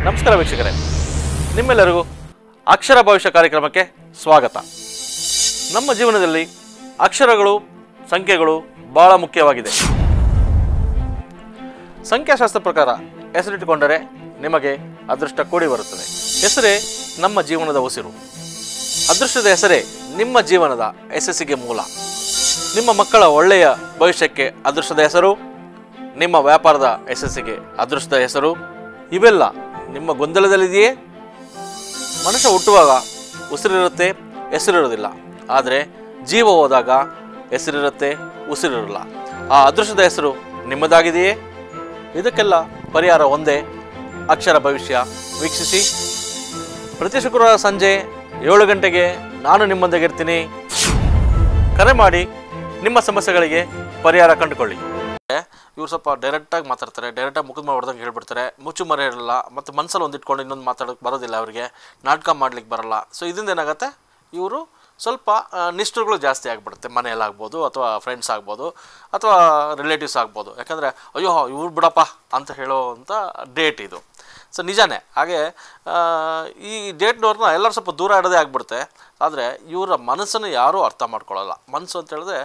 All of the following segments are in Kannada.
ನಮಸ್ಕಾರ ವೀಕ್ಷಕರೇ, ನಿಮ್ಮೆಲ್ಲರಿಗೂ ಅಕ್ಷರ ಭವಿಷ್ಯ ಕಾರ್ಯಕ್ರಮಕ್ಕೆ ಸ್ವಾಗತ. ನಮ್ಮ ಜೀವನದಲ್ಲಿ ಅಕ್ಷರಗಳು, ಸಂಖ್ಯೆಗಳು ಬಹಳ ಮುಖ್ಯವಾಗಿದೆ. ಸಂಖ್ಯಾಶಾಸ್ತ್ರ ಪ್ರಕಾರ ಹೆಸರಿಟ್ಟುಕೊಂಡರೆ ನಿಮಗೆ ಅದೃಷ್ಟ ಕೂಡಿ ಬರುತ್ತದೆ. ಹೆಸರೇ ನಮ್ಮ ಜೀವನದ ಉಸಿರು. ಅದೃಷ್ಟದ ಹೆಸರೇ ನಿಮ್ಮ ಜೀವನದ ಯಶಸ್ಸಿಗೆ ಮೂಲ. ನಿಮ್ಮ ಮಕ್ಕಳ ಒಳ್ಳೆಯ ಭವಿಷ್ಯಕ್ಕೆ ಅದೃಷ್ಟದ ಹೆಸರು, ನಿಮ್ಮ ವ್ಯಾಪಾರದ ಯಶಸ್ಸಿಗೆ ಅದೃಷ್ಟದ ಹೆಸರು, ಇವೆಲ್ಲ ನಿಮ್ಮ ಗೊಂದಲದಲ್ಲಿದೆಯೇ? ಮನುಷ್ಯ ಹುಟ್ಟುವಾಗ ಉಸಿರಿರುತ್ತೆ, ಹೆಸರಿರೋದಿಲ್ಲ. ಆದರೆ ಜೀವ ಹೋದಾಗ ಹೆಸರಿರುತ್ತೆ, ಉಸಿರಿರಲ್ಲ. ಆ ಅದೃಷ್ಟದ ಹೆಸರು ನಿಮ್ಮದಾಗಿದೆಯೇ? ಇದಕ್ಕೆಲ್ಲ ಪರಿಹಾರ ಒಂದೇ, ಅಕ್ಷರ ಭವಿಷ್ಯ ವೀಕ್ಷಿಸಿ. ಪ್ರತಿ ಶುಕ್ರವಾರ ಸಂಜೆ 7 ಗಂಟೆಗೆ ನಾನು ನಿಮ್ಮೊಂದಿಗೆ ಇರ್ತೀನಿ. ಕರೆ ಮಾಡಿ ನಿಮ್ಮ ಸಮಸ್ಯೆಗಳಿಗೆ ಪರಿಹಾರ ಕಂಡುಕೊಳ್ಳಿ. ಇವ್ರು ಸ್ವಲ್ಪ ಡೈರೆಕ್ಟಾಗಿ ಮಾತಾಡ್ತಾರೆ, ಡೈರೆಕ್ಟಾಗಿ ಮುಖದ ಮೇಲೆ ಹೊಡೆದಂಗೆ ಹೇಳ್ಬಿಡ್ತಾರೆ, ಮುಚ್ಚು ಮರೆ ಇರಲ್ಲ, ಮತ್ತು ಮನಸ್ಸಲ್ಲಿ ಒಂದಿಟ್ಕೊಂಡು ಇನ್ನೊಂದು ಮಾತಾಡೋಕ್ಕೆ ಬರೋದಿಲ್ಲ, ಅವರಿಗೆ ನಾಟಕ ಮಾಡ್ಲಿಕ್ಕೆ ಬರಲ್ಲ. ಸೊ ಇದರಿಂದ ಏನಾಗುತ್ತೆ, ಇವರು ಸ್ವಲ್ಪ ನಿಷ್ಠುರಗಳು ಜಾಸ್ತಿ ಆಗಿಬಿಡುತ್ತೆ. ಮನೆಯಲ್ಲಾಗ್ಬೋದು, ಅಥವಾ ಫ್ರೆಂಡ್ಸ್ ಆಗ್ಬೋದು, ಅಥವಾ ರಿಲೇಟಿವ್ಸ್ ಆಗ್ಬೋದು. ಯಾಕಂದರೆ ಅಯ್ಯೋ ಇವ್ರು ಬಿಡಪ್ಪ ಅಂತ ಹೇಳೋವಂಥ ಡೇಟ್ ಇದು. ಸೊ ನಿಜಾನೇ. ಹಾಗೆ ಈ ಡೇಟ್ನವ್ರನ್ನ ಎಲ್ಲರೂ ಸ್ವಲ್ಪ ದೂರ ಇಡೋದೇ ಆಗಿಬಿಡುತ್ತೆ. ಆದರೆ ಇವರ ಮನಸ್ಸನ್ನು ಯಾರೂ ಅರ್ಥ ಮಾಡ್ಕೊಳ್ಳಲ್ಲ. ಮನಸ್ಸು ಅಂತ ಹೇಳಿದ್ರೆ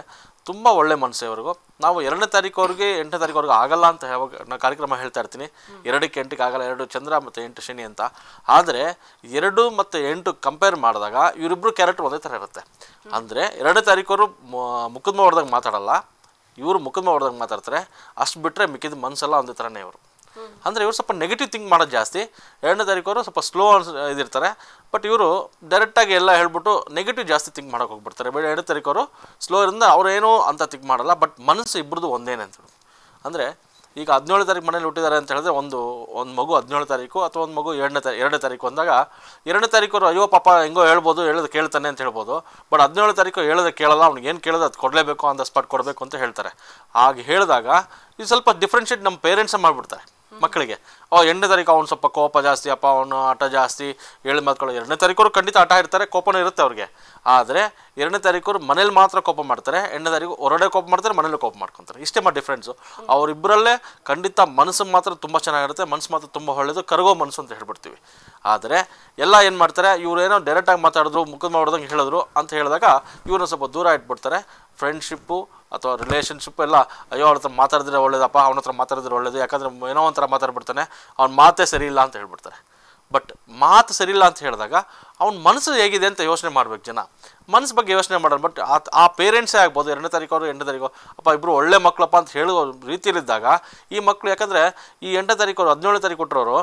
ತುಂಬ ಒಳ್ಳೆ ಮನಸ್ಸು ಇವ್ರಿಗೂ. ನಾವು 2ನೇ ತಾರೀಕುವರೆಗೆ 8ನೇ ತಾರೀಕುವರೆಗೆ ಆಗಲ್ಲ ಅಂತ ಯಾವಾಗ ನಾನು ಕಾರ್ಯಕ್ರಮ ಹೇಳ್ತಾ ಇರ್ತೀನಿ. 2ಕ್ಕೆ 8ಕ್ಕೆ ಆಗಲ್ಲ, 2 ಚಂದ್ರ ಮತ್ತು 8 ಶನಿ ಅಂತ. ಆದರೆ 2 ಮತ್ತು 8 ಕಂಪೇರ್ ಮಾಡಿದಾಗ ಇವರಿಬ್ಬರು ಕ್ಯಾರೆಕ್ಟರ್ ಒಂದೇ ಥರ ಇರುತ್ತೆ. ಅಂದರೆ 2ನೇ ತಾರೀಕವರು ಮುಖದ ಮೇಲೆ ಹೊಡೆದಾಗ ಮಾತಾಡಲ್ಲ, ಇವರು ಮುಖದ ಮೇಲೆ ಹೊಡೆದಾಗ ಮಾತಾಡ್ತಾರೆ. ಅಷ್ಟು ಬಿಟ್ಟರೆ ಮಿಕ್ಕಿದ ಮನಸ್ಸೆಲ್ಲ ಒಂದೇ ಥರನೇ ಇವರು. ಅಂದರೆ ಇವರು ಸ್ವಲ್ಪ ನೆಗೆಟಿವ್ ಥಿಂಕ್ ಮಾಡೋದು ಜಾಸ್ತಿ. 2ನೇ ತಾರೀಕವರು ಸ್ವಲ್ಪ ಸ್ಲೋ ಇದಿರ್ತಾರೆ. ಬಟ್ ಇವರು ಡೈರೆಕ್ಟಾಗಿ ಎಲ್ಲ ಹೇಳ್ಬಿಟ್ಟು ನೆಗೆಟಿವ್ ಜಾಸ್ತಿ ಥಿಂಕ್ ಮಾಡೋಕೆ ಹೋಗ್ಬಿಡ್ತಾರೆ. ಬೇಡ 2ನೇ ತಾರೀಕವರು ಸ್ಲೋ ಇರೋದ್ರಿಂದ ಅವ್ರೇನೋ ಅಂತ ಥಿಂಕ್ ಮಾಡಲ್ಲ. ಬಟ್ ಮನಸ್ಸು ಇಬ್ಬರದು ಒಂದೇನೆ ಅಂತ. ಅಂದರೆ ಈಗ 17ನೇ ತಾರೀಕು ಮನೇಲಿ ಹುಟ್ಟಿದ್ದಾರೆ ಅಂತ ಹೇಳಿದ್ರೆ ಒಂದು ಮಗು 17ನೇ ತಾರೀಕು, ಅಥವಾ ಒಂದು ಮಗು 2ನೇ ತಾರೀಕು ಅಂದಾಗ 2ನೇ ತಾರೀಕವರು ಅಯ್ಯೋ ಪಾಪ ಹೆಂಗೋ ಹೇಳ್ಬೋದು, ಹೇಳೋದು ಕೇಳ್ತಾನೆ ಅಂತ ಹೇಳ್ಬೋದು. ಬಟ್ 17ನೇ ತಾರೀಕು ಹೇಳೋದು ಕೇಳಲ್ಲ, ಅವ್ನಿಗೆ ಏನು ಕೇಳೋದು ಅದು ಕೊಡಲೇಬೇಕು, ಆನ್ ದ ಸ್ಪಾಟ್ ಕೊಡಬೇಕು ಅಂತ ಹೇಳ್ತಾರೆ. ಹಾಗೆ ಹೇಳಿದಾಗ ಇದು ಸ್ವಲ್ಪ ಡಿಫ್ರೆನ್ಷಿಯೇಟ್ ನಮ್ಮ ಪೇರೆಂಟ್ಸೇ ಮಾಡಿಬಿಡ್ತಾರೆ ಮಕ್ಕಳಿಗೆ. 8ನೇ ತಾರೀಕು ಅವ್ನು ಸ್ವಲ್ಪ ಕೋಪ ಜಾಸ್ತಿ, ಅಪ್ಪ ಅವನು ಆಟ ಜಾಸ್ತಿ, ಹೇಳಿ ಮಾತ್ಕೊಳ್ಳೋ. 2ನೇ ತಾರೀಕವರು ಖಂಡಿತ ಆಟ ಇರ್ತಾರೆ, ಕೋಪನೂ ಇರುತ್ತೆ ಅವ್ರಿಗೆ. ಆದರೆ 2ನೇ ತಾರೀಕವರು ಮನೇಲಿ ಮಾತ್ರ ಕೋಪ ಮಾಡ್ತಾರೆ, 8ನೇ ತಾರೀಕು ಹೊರಗಡೆ ಕೋಪ ಮಾಡ್ತಾರೆ, ಮನೇಲಿ ಕೋಪ ಮಾಡ್ಕೊತಾರೆ. ಇಷ್ಟೇ ಡಿಫ್ರೆನ್ಸು. ಅವರಿಬ್ಬರಲ್ಲೇ ಖಂಡಿತ ಮನಸ್ಸು ಮಾತ್ರ ತುಂಬ ಚೆನ್ನಾಗಿರುತ್ತೆ, ಮನಸ್ಸು ಮಾತ್ರ ತುಂಬ ಒಳ್ಳೆಯದು, ಕರಗೋ ಮನಸ್ಸು ಅಂತ ಹೇಳ್ಬಿಡ್ತೀವಿ. ಆದರೆ ಎಲ್ಲ ಏನು ಮಾಡ್ತಾರೆ, ಇವರೇನೋ ಡೈರೆಕ್ಟಾಗಿ ಮಾತಾಡಿದ್ರು, ಮುಖದ ಮಾಡೋದಂಗೆ ಹೇಳಿದ್ರು ಅಂತ ಹೇಳಿದಾಗ ಇವ್ರನ್ನ ಸ್ವಲ್ಪ ದೂರ ಇಟ್ಬಿಡ್ತಾರೆ. ಫ್ರೆಂಡ್ಶಿಪ್ಪು ಅಥವಾ ರಿಲೇಷನ್ಶಿಪ್ ಎಲ್ಲ ಅಯ್ಯೋ ಅವ್ರ ಹತ್ರ ಮಾತಾಡಿದ್ರೆ ಒಳ್ಳೇದಪ್ಪ, ಅವನ ಹತ್ರ ಮಾತಾಡಿದ್ರೆ ಒಳ್ಳೇದು, ಯಾಕಂದರೆ ಏನೋ ಒಂಥರ ಮಾತಾಡ್ಬಿಡ್ತಾನೆ, ಅವ್ನ ಮಾತೇ ಸರಿ ಇಲ್ಲ ಅಂತ ಹೇಳ್ಬಿಡ್ತಾರೆ. ಬಟ್ ಮಾತು ಸರಿ ಇಲ್ಲ ಅಂತ ಹೇಳಿದಾಗ ಅವ್ನ ಮನಸ್ಸು ಹೇಗಿದೆ ಅಂತ ಯೋಚನೆ ಮಾಡ್ಬೇಕು ಜನ. ಮನಸ್ಸು ಬಗ್ಗೆ ಯೋಚನೆ ಮಾಡೋದು. ಬಟ್ ಆ ಪೇರೆಂಟ್ಸೇ ಆಗ್ಬೋದು, 2ನೇ ತಾರೀಕು ಅವರು 8ನೇ ತಾರೀಕು ಅಪ್ಪ ಇಬ್ಬರು ಒಳ್ಳೆ ಮಕ್ಕಳಪ್ಪ ಅಂತ ಹೇಳೋ ರೀತಿಯಲ್ಲಿದ್ದಾಗ ಈ ಮಕ್ಕಳು, ಯಾಕಂದರೆ ಈ 8ನೇ ತಾರೀಕು ಅವರು 17ನೇ ತಾರೀಕು ಕೊಟ್ಟರೋರು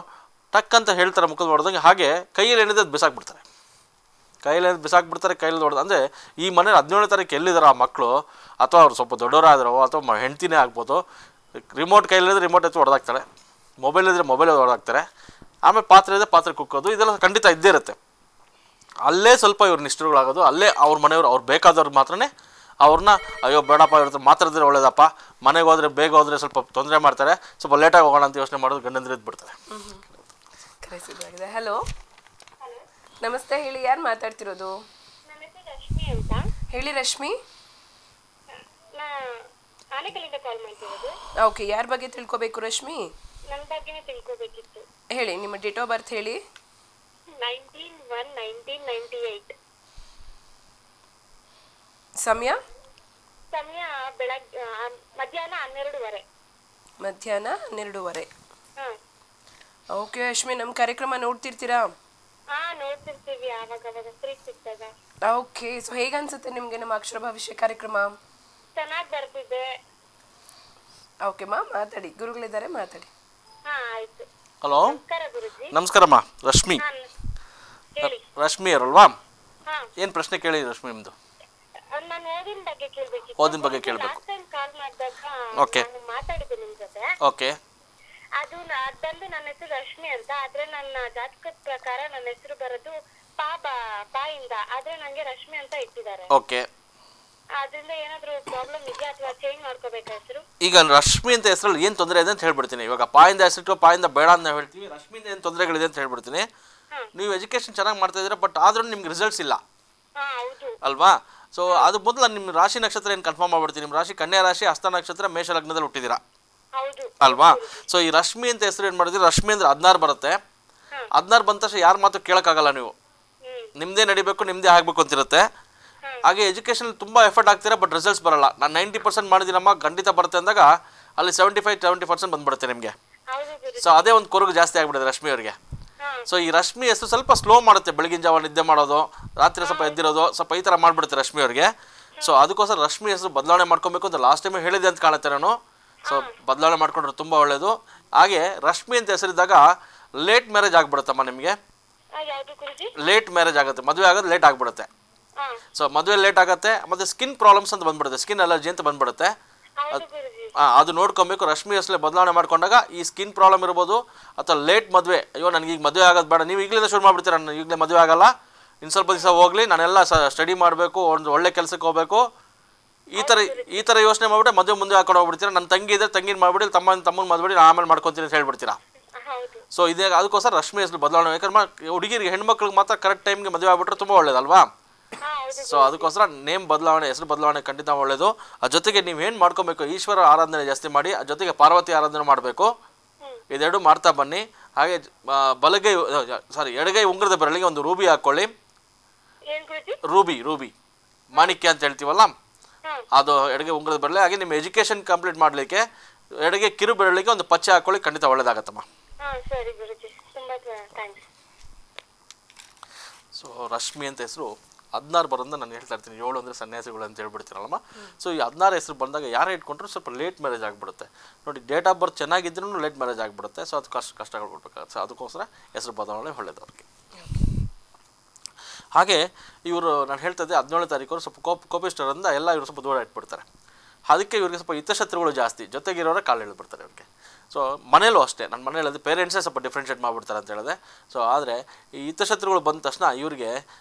ಟಕ್ ಅಂತ ಹೇಳ್ತಾರೆ ಮುಖದ ಹೊಡೆದಂಗೆ, ಹಾಗೆ ಕೈಯಲ್ಲಿ ಏನಿದೆ ಅದು ಬಿಸಾಕ್ಬಿಡ್ತಾರೆ. ಕೈಯಲ್ಲಿ ಬಿಸಾಕ್ಬಿಡ್ತಾರೆ, ಕೈಯಲ್ಲಿ ಹೊಡೆದು. ಅಂದರೆ ಈ ಮನೇಲಿ 17ನೇ ತಾರೀಕು ಎಲ್ಲಿದ್ದಾರೆ ಆ ಮಕ್ಕಳು, ಅಥವಾ ಅವ್ರು ಸ್ವಲ್ಪ ದೊಡ್ಡವರಾದರೂ, ಅಥವಾ ಹೆಂಡ್ತಿನೇ ಆಗ್ಬೋದು, ರಿಮೋಟ್ ಕೈಯಲ್ಲಿದ್ರೆ ರಿಮೋಟ್ ಎತ್ತು ಹೊಡೆದಾಕ್ತಾರೆ, ಮೊಬೈಲ್ ಇದ್ದರೆ ಮೊಬೈಲ್ ಹೊಡೆದಾಕ್ತಾರೆ, ಆಮೇಲೆ ಪಾತ್ರೆ ಇದೆ ಪಾತ್ರೆ ಕುಕ್ಕೋದು, ಇದೆಲ್ಲ ಖಂಡಿತ ಇದ್ದೇ ಇರುತ್ತೆ. ಅಲ್ಲೇ ಸ್ವಲ್ಪ ಇವ್ರು ನಿಷ್ಠುರಗಳಾಗೋದು. ಅಲ್ಲೇ ಅವ್ರ ಮನೆಯವರು ಅವ್ರು ಬೇಕಾದವ್ರಿಗೆ ಮಾತ್ರನೇ ಅವ್ರನ್ನ ಅಯ್ಯೋ ಬೇಡಪ್ಪ ಇವ್ರ ಹತ್ರ ಮಾತಾಡಿದ್ರೆ ಒಳ್ಳೇದಪ್ಪ, ಮನೆಗೆ ಹೋದರೆ ಬೇಗ ಹೋದರೆ ಸ್ವಲ್ಪ ತೊಂದರೆ ಮಾಡ್ತಾರೆ, ಸ್ವಲ್ಪ ಲೇಟಾಗಿ ಹೋಗೋಣ ಅಂತ ಯೋಚನೆ ಮಾಡೋದು ಗಂಡಂದ್ರೆ ಇದ್ಬಿಡ್ತಾರೆ. ಹಲೋ ನಮಸ್ತೆ, ಹೇಳಿ ಯಾರು ಮಾತಾಡ್ತಿರೋದು? ರಶ್ಮಿ ಅಂತ ಹೇಳಿ ರಶ್ಮಿ. ಆನೆಕಲ್ಲಿಂದ ಕಾಲ್ ಮಾಡ್ತಿರೋದು. ಓಕೆ, ಯಾರ ಬಗ್ಗೆ ತಿಳ್ಕೊಬೇಕು ರಶ್ಮಿ? ನನ್ನ ಬಗ್ಗೆನೇ ತಿಳ್ಕೊಬೇಕಿತ್ತು. ಹೇಳಿ, ನಿಮ್ಮ ಡೇಟ್ ಆಫ್ ಬರ್ತ್ ಹೇಳಿ. 19/1/1998. ಸಮಯ ಬೆಳಗ್ಗೆ ಮಧ್ಯಾಹ್ನ 12:30. ಮಧ್ಯಾಹ್ನ 12:30. ಹಾಂ ಓಕೆ ರಶ್ಮಿ, ನಮ್ಮ ಕಾರ್ಯಕ್ರಮ ನೋಡ್ತಿರ್ತೀರಾ? ನೋಡ್ತಿರ್ತೀವಿ ಆವಾಗ ಫ್ರೀ ಸಿಕ್ತಾಗ. ಓಕೆ, ಸೊ ಹೇಗೆ ಅನ್ಸುತ್ತೆ ನಿಮಗೆ ನಮ್ಮ ಅಕ್ಷರ ಭವಿಷ್ಯ ಕಾರ್ಯಕ್ರಮ? ಚೆನ್ನಾಗಿ ಬರ್ತಿದೆ. ಓಕೆ ಮಾ, ಮಾತಾಡಿ, ಗುರುಗಳಿದ್ದಾರೆ, ಮಾತಾಡಿ. ಆಯ್ತು. ಹಲೋ, ನಮಸ್ಕಾರ ಗುರುಜಿ. ನಮಸ್ಕಾರಮ್ಮ. ರಶ್ಮಿ, ಹೇಳಿ. ರಶ್ಮಿ ಅವರಲ್ವಾ? ಹಾಂ, ಏನು ಪ್ರಶ್ನೆ ಕೇಳಿ ರಶ್ಮಿ ನಿಮ್ಮದು? ನಾನು ಓದಿನ ಬಗ್ಗೆ ಕೇಳಬೇಕಿತ್ತು. ಓದಿನ ಬಗ್ಗೆ ಕೇಳಬೇಕು. ಲಾಸ್ಟ್ ಟೈಮ್ ಕಾಲ್ ಮಾಡಿದಾಗ ಓಕೆ, ನಾನು ಮಾತಾಡಿದ್ದೆ ನಿಮ್ಮ ಜೊತೆ. ಓಕೆ. ಅದಂದು ನನ್ನ ಹೆಸರು ರಶ್ಮಿ ಅಂತ. ಆದ್ರೆ ನನ್ನ ಜಾತಕದ ಪ್ರಕಾರ ನನ್ನ ಹೆಸರು ಬರೋದು ಪಾಯಿಂದ, ಆದ್ರೆ ನಂಗೆ ರಶ್ಮಿ ಅಂತ ಇಟ್ಟಿದ್ದಾರೆ. ಓಕೆ, ಅದರಿಂದ ಏನಾದ್ರು ಪ್ರಾಬ್ಲಮ್ ಇದೆಯಾ ಅಥವಾ ಚೇಂಜ್ ಮಾಡ್ಕೋಬೇಕಾ ಹೆಸರು? ಈಗ ರಶ್ಮಿ ಅಂತ ಹೆಸರಲ್ಲಿ ಏನು ತೊಂದರೆ ಇದೆ ಅಂತ ಹೇಳ್ಬಿಡ್ತೀನಿ. ಇವಾಗ ಪಾಯಿಂದ ಹೆಸರಿಟ್ಟು ಪಾಯಿಂದ ಬೇಡ ಅಂತ ಹೇಳ್ತೀವಿ, ರಶ್ಮಿಯಿಂದ ಏನು ತೊಂದರೆಗಳಿದೆ ಅಂತ ಹೇಳ್ಬಿಡ್ತೀನಿ. ನೀವು ಎಜುಕೇಶನ್ ಚೆನ್ನಾಗಿ ಮಾಡ್ತಾ ಇದ್ದೀರಾ, ಬಟ್ ಆದ್ರೂ ನಿಮ್ಗೆ ರಿಸಲ್ಟ್ಸ್ ಇಲ್ಲ ಅಲ್ವಾ? ಸೊ ಅದು ಮೊದಲು ನಿಮ್ಮ ರಾಶಿ ನಕ್ಷತ್ರ ಏನು ಕನ್ಫರ್ಮ್ ಮಾಡ್ಬಿಡ್ತೀನಿ. ನಿಮ್ಮ ರಾಶಿ ಕನ್ಯಾ ರಾಶಿ, ಹಸ್ತ ನಕ್ಷತ್ರ, ಮೇಷ ಲಗ್ನದಲ್ಲಿ ಹುಟ್ಟಿದ್ದೀರಾ ಅಲ್ವಾ? ಸೊ ಈ ರಶ್ಮಿ ಅಂತ ಹೆಸರು ಏನು ಮಾಡಿದ್ರೆ, ರಶ್ಮಿ ಅಂದ್ರೆ 16 ಬರುತ್ತೆ, 16 ಬಂದ ತಕ್ಷಣ ಯಾರ ಮಾತು ಕೇಳೋಕ್ಕಾಗಲ್ಲ ನೀವು. ನಿಮ್ಮದೇ ನಡಿಬೇಕು, ನಿಮ್ಮದೇ ಆಗಬೇಕು ಅಂತಿರುತ್ತೆ. ಹಾಗೆ ಎಜುಕೇಷನ್ ತುಂಬ ಎಫರ್ಟ್ ಆಗ್ತೀರಾ, ಬಟ್ ರಿಸಲ್ಟ್ಸ್ ಬರಲ್ಲ. ನಾನು 90% ಮಾಡಿದ್ದೀನಮ್ಮ, ಖಂಡಿತ ಬರುತ್ತೆ ಅಂದಾಗ ಅಲ್ಲಿ 70% ಬಂದ್ಬಿಡುತ್ತೆ ನಿಮಗೆ. ಸೊ ಅದೇ ಒಂದು ಕೊರಗು ಜಾಸ್ತಿ ಆಗಿಬಿಡುತ್ತೆ ರಶ್ಮಿ ಅವರಿಗೆ. ಸೊ ಈ ರಶ್ಮಿ ಹೆಸರು ಸ್ವಲ್ಪ ಸ್ಲೋ ಮಾಡುತ್ತೆ, ಬೆಳಗಿನ ಜಾವ ನಿದ್ದೆ ಮಾಡೋದು, ರಾತ್ರಿ ಸ್ವಲ್ಪ ಎದ್ದಿರೋದು, ಸ್ವಲ್ಪ ಈ ಥರ ಮಾಡಿಬಿಡುತ್ತೆ ರಶ್ಮಿ ಅವರಿಗೆ. ಸೊ ಅದಕ್ಕೋಸ್ಕರ ರಶ್ಮಿ ಹೆಸರು ಬದಲಾವಣೆ ಮಾಡ್ಕೊಬೇಕು ಅಂತ ಲಾಸ್ಟ್ ಟೈಮ್ ಹೇಳಿದೆ ಅಂತ ಕಾಣುತ್ತೆ ನಾನು. ಸೊ ಬದಲಾವಣೆ ಮಾಡ್ಕೊಂಡ್ರೆ ತುಂಬ ಒಳ್ಳೆಯದು. ಹಾಗೆ ರಶ್ಮಿ ಅಂತ ಹೆಸರಿದ್ದಾಗ ಲೇಟ್ ಮ್ಯಾರೇಜ್ ಆಗಿಬಿಡುತ್ತಮ್ಮ ನಿಮಗೆ. ಲೇಟ್ ಮ್ಯಾರೇಜ್ ಆಗುತ್ತೆ, ಮದುವೆ ಆಗೋದು ಲೇಟ್ ಆಗಿಬಿಡುತ್ತೆ. ಸೊ ಮದುವೆ ಲೇಟ್ ಆಗುತ್ತೆ, ಮತ್ತು ಸ್ಕಿನ್ ಪ್ರಾಬ್ಲಮ್ಸ್ ಅಂತ ಬಂದ್ಬಿಡುತ್ತೆ, ಸ್ಕಿನ್ ಅಲರ್ಜಿ ಅಂತ ಬಂದ್ಬಿಡುತ್ತೆ. ಅದು ನೋಡ್ಕೊಬೇಕು. ರಶ್ಮಿ ಹೆಸರೇ ಬದಲಾವಣೆ ಮಾಡ್ಕೊಂಡಾಗ ಈ ಸ್ಕಿನ್ ಪ್ರಾಬ್ಲಮ್ ಇರ್ಬೋದು, ಅಥವಾ ಲೇಟ್ ಮದುವೆ, ಅಯ್ಯೋ ನನಗೆ ಈಗ ಮದುವೆ ಆಗೋದು ಬೇಡ, ನೀವು ಈಗಲೇ ಶುರು ಮಾಡಿಬಿಡ್ತೀರ, ನಾನು ಈಗಲೇ ಮದುವೆ ಆಗಲ್ಲ, ಇನ್ನು ಸ್ವಲ್ಪ ದಿವಸ ಹೋಗಲಿ, ನಾನೆಲ್ಲ ಸ್ಟಡಿ ಮಾಡಬೇಕು, ಒಂದು ಒಳ್ಳೆ ಕೆಲಸಕ್ಕೆ ಹೋಗಬೇಕು, ಈ ಥರ ಯೋಚನೆ ಮಾಡಿಬಿಟ್ಟು ಮದುವೆ ಮುಂದೆ ಹಾಕೊಂಡು ಹೋಗ್ಬಿಡ್ತೀರಾ. ನನ್ನ ತಂಗಿ ಇದೆ, ತಂಗಿನ ಮಾಡಿಬಿಡಿ, ತಮ್ಮನ ಮದುವೆ ಆಮೇಲೆ ಮಾಡ್ಕೊತೀನಿ ಅಂತ ಹೇಳ್ಬಿಡ್ತೀರಾ. ಸೊ ಇದೇ ಅದಕ್ಕೋಸ್ಕರ ರಶ್ಮಿ ಹೆಸರು ಬದಲಾವಣೆ. ಯಾಕಂದ್ರೆ ಹುಡುಗಿರಿಗೆ ಹೆಣ್ಮಕ್ಳಿಗೆ ಮಾತ್ರ ಕರೆಕ್ಟ್ ಟೈಮ್ಗೆ ಮದುವೆ ಆಗ್ಬಿಟ್ರೆ ತುಂಬ ಒಳ್ಳೇದಲ್ವಾ. ಸೊ ಅದಕ್ಕೋಸ್ಕರ ನೇಮ್ ಬದಲಾವಣೆ, ಹೆಸರು ಬದಲಾವಣೆ ಖಂಡಿತ ಒಳ್ಳೆಯದು. ಅದ್ರ ಜೊತೆಗೆ ನೀವೇನು ಮಾಡ್ಕೊಬೇಕು, ಈಶ್ವರ ಆರಾಧನೆ ಜಾಸ್ತಿ ಮಾಡಿ, ಅದ್ರ ಜೊತೆಗೆ ಪಾರ್ವತಿ ಆರಾಧನೆ ಮಾಡಬೇಕು. ಇದೆರಡು ಮಾಡ್ತಾ ಬನ್ನಿ. ಹಾಗೆ ಎಡಗೈ ಉಂಗುರದ ಬೆರಳಿಗೆ ಒಂದು ರೂಬಿ ಹಾಕ್ಕೊಳ್ಳಿ. ರೂಬಿ ಮಾಣಿಕ್ಯ ಅಂತ ಹೇಳ್ತೀವಲ್ಲ, ಅದು ಎಡಗೈ ಉಂಗುರದ ಬೆರಳಿ. ಹಾಗೆ ನಿಮ್ಮ ಎಜುಕೇಷನ್ ಕಂಪ್ಲೀಟ್ ಮಾಡಲಿಕ್ಕೆ ಎಡಗೈ ಕಿರು ಬೆರಳಿಗೆ ಒಂದು ಪಚ್ಚೆ ಹಾಕ್ಕೊಳ್ಳಿ, ಖಂಡಿತ ಒಳ್ಳೇದಾಗತ್ತಮ್ಮ. ಸೊ ರಶ್ಮಿ ಅಂತ ಹೆಸರು 16 ಬರೋದನ್ನ ನಾನು ಹೇಳ್ತಾ ಇರ್ತೀನಿ. 7 ಅಂದರೆ ಸನ್ಯಾಸಿಗಳು ಅಂತ ಹೇಳ್ಬಿಡ್ತೀರಲ್ಲಮ್ಮ. ಸೊ ಈ 16 ಹೆಸರು ಬಂದಾಗ ಯಾರೇ ಇಟ್ಕೊಂಡ್ರು ಸ್ವಲ್ಪ ಲೇಟ್ ಮ್ಯಾರೇಜ್ ಆಗಿಬಿಡುತ್ತೆ ನೋಡಿ. ಡೇಟ್ ಆಫ್ ಬರ್ತ್ ಚೆನ್ನಾಗಿದ್ರೂ ಲೇಟ್ ಮ್ಯಾರೇಜ್ ಆಗಿಬಿಡುತ್ತೆ. ಸೊ ಅದು ಕಷ್ಟಗಳು ಕೊಡ್ಬೇಕಾಗುತ್ತೆ. ಸೊ ಅದಕ್ಕೋಸ್ಕರ ಹೆಸರು ಬದಲಾವಣೆ ಒಳ್ಳೆಯದು ಅವ್ರಿಗೆ. ಹಾಗೆ ಇವರು ನಾನು ಹೇಳ್ತಾ ಇದ್ದೆ 17ನೇ ತಾರೀಕು ಸ್ವಲ್ಪ ಕೋಪಿಸ್ಟರಿಂದ ಎಲ್ಲ ಇವರು ಸ್ವಲ್ಪ ದೂರ ಇಟ್ಬಿಡ್ತಾರೆ. ಅದಕ್ಕೆ ಇವ್ರಿಗೆ ಸ್ವಲ್ಪ ಹಿತಶತ್ರುಗಳು ಜಾಸ್ತಿ, ಜೊತೆಗಿರೋರೇ ಕಾಲು ಎಳೆದ್ಬಿಡ್ತಾರೆ ಇವ್ರಿಗೆ. ಸೊ ಮನೇಲೂ ಅಷ್ಟೇ, ನನ್ನ ಮನೇಲಿ ಹೇಳಿದೆ ಪೇರೆಂಟ್ಸೇ ಸ್ವಲ್ಪ ಡಿಫ್ರೆನ್ಷಿಯೇಟ್ ಮಾಡಿಬಿಡ್ತಾರೆ ಅಂತ ಹೇಳಿದೆ. ಸೊ ಆದರೆ ಈ ಹಿತಶತ್ರುಗಳು ಬಂದ ತಕ್ಷಣ ಇವರಿಗೆ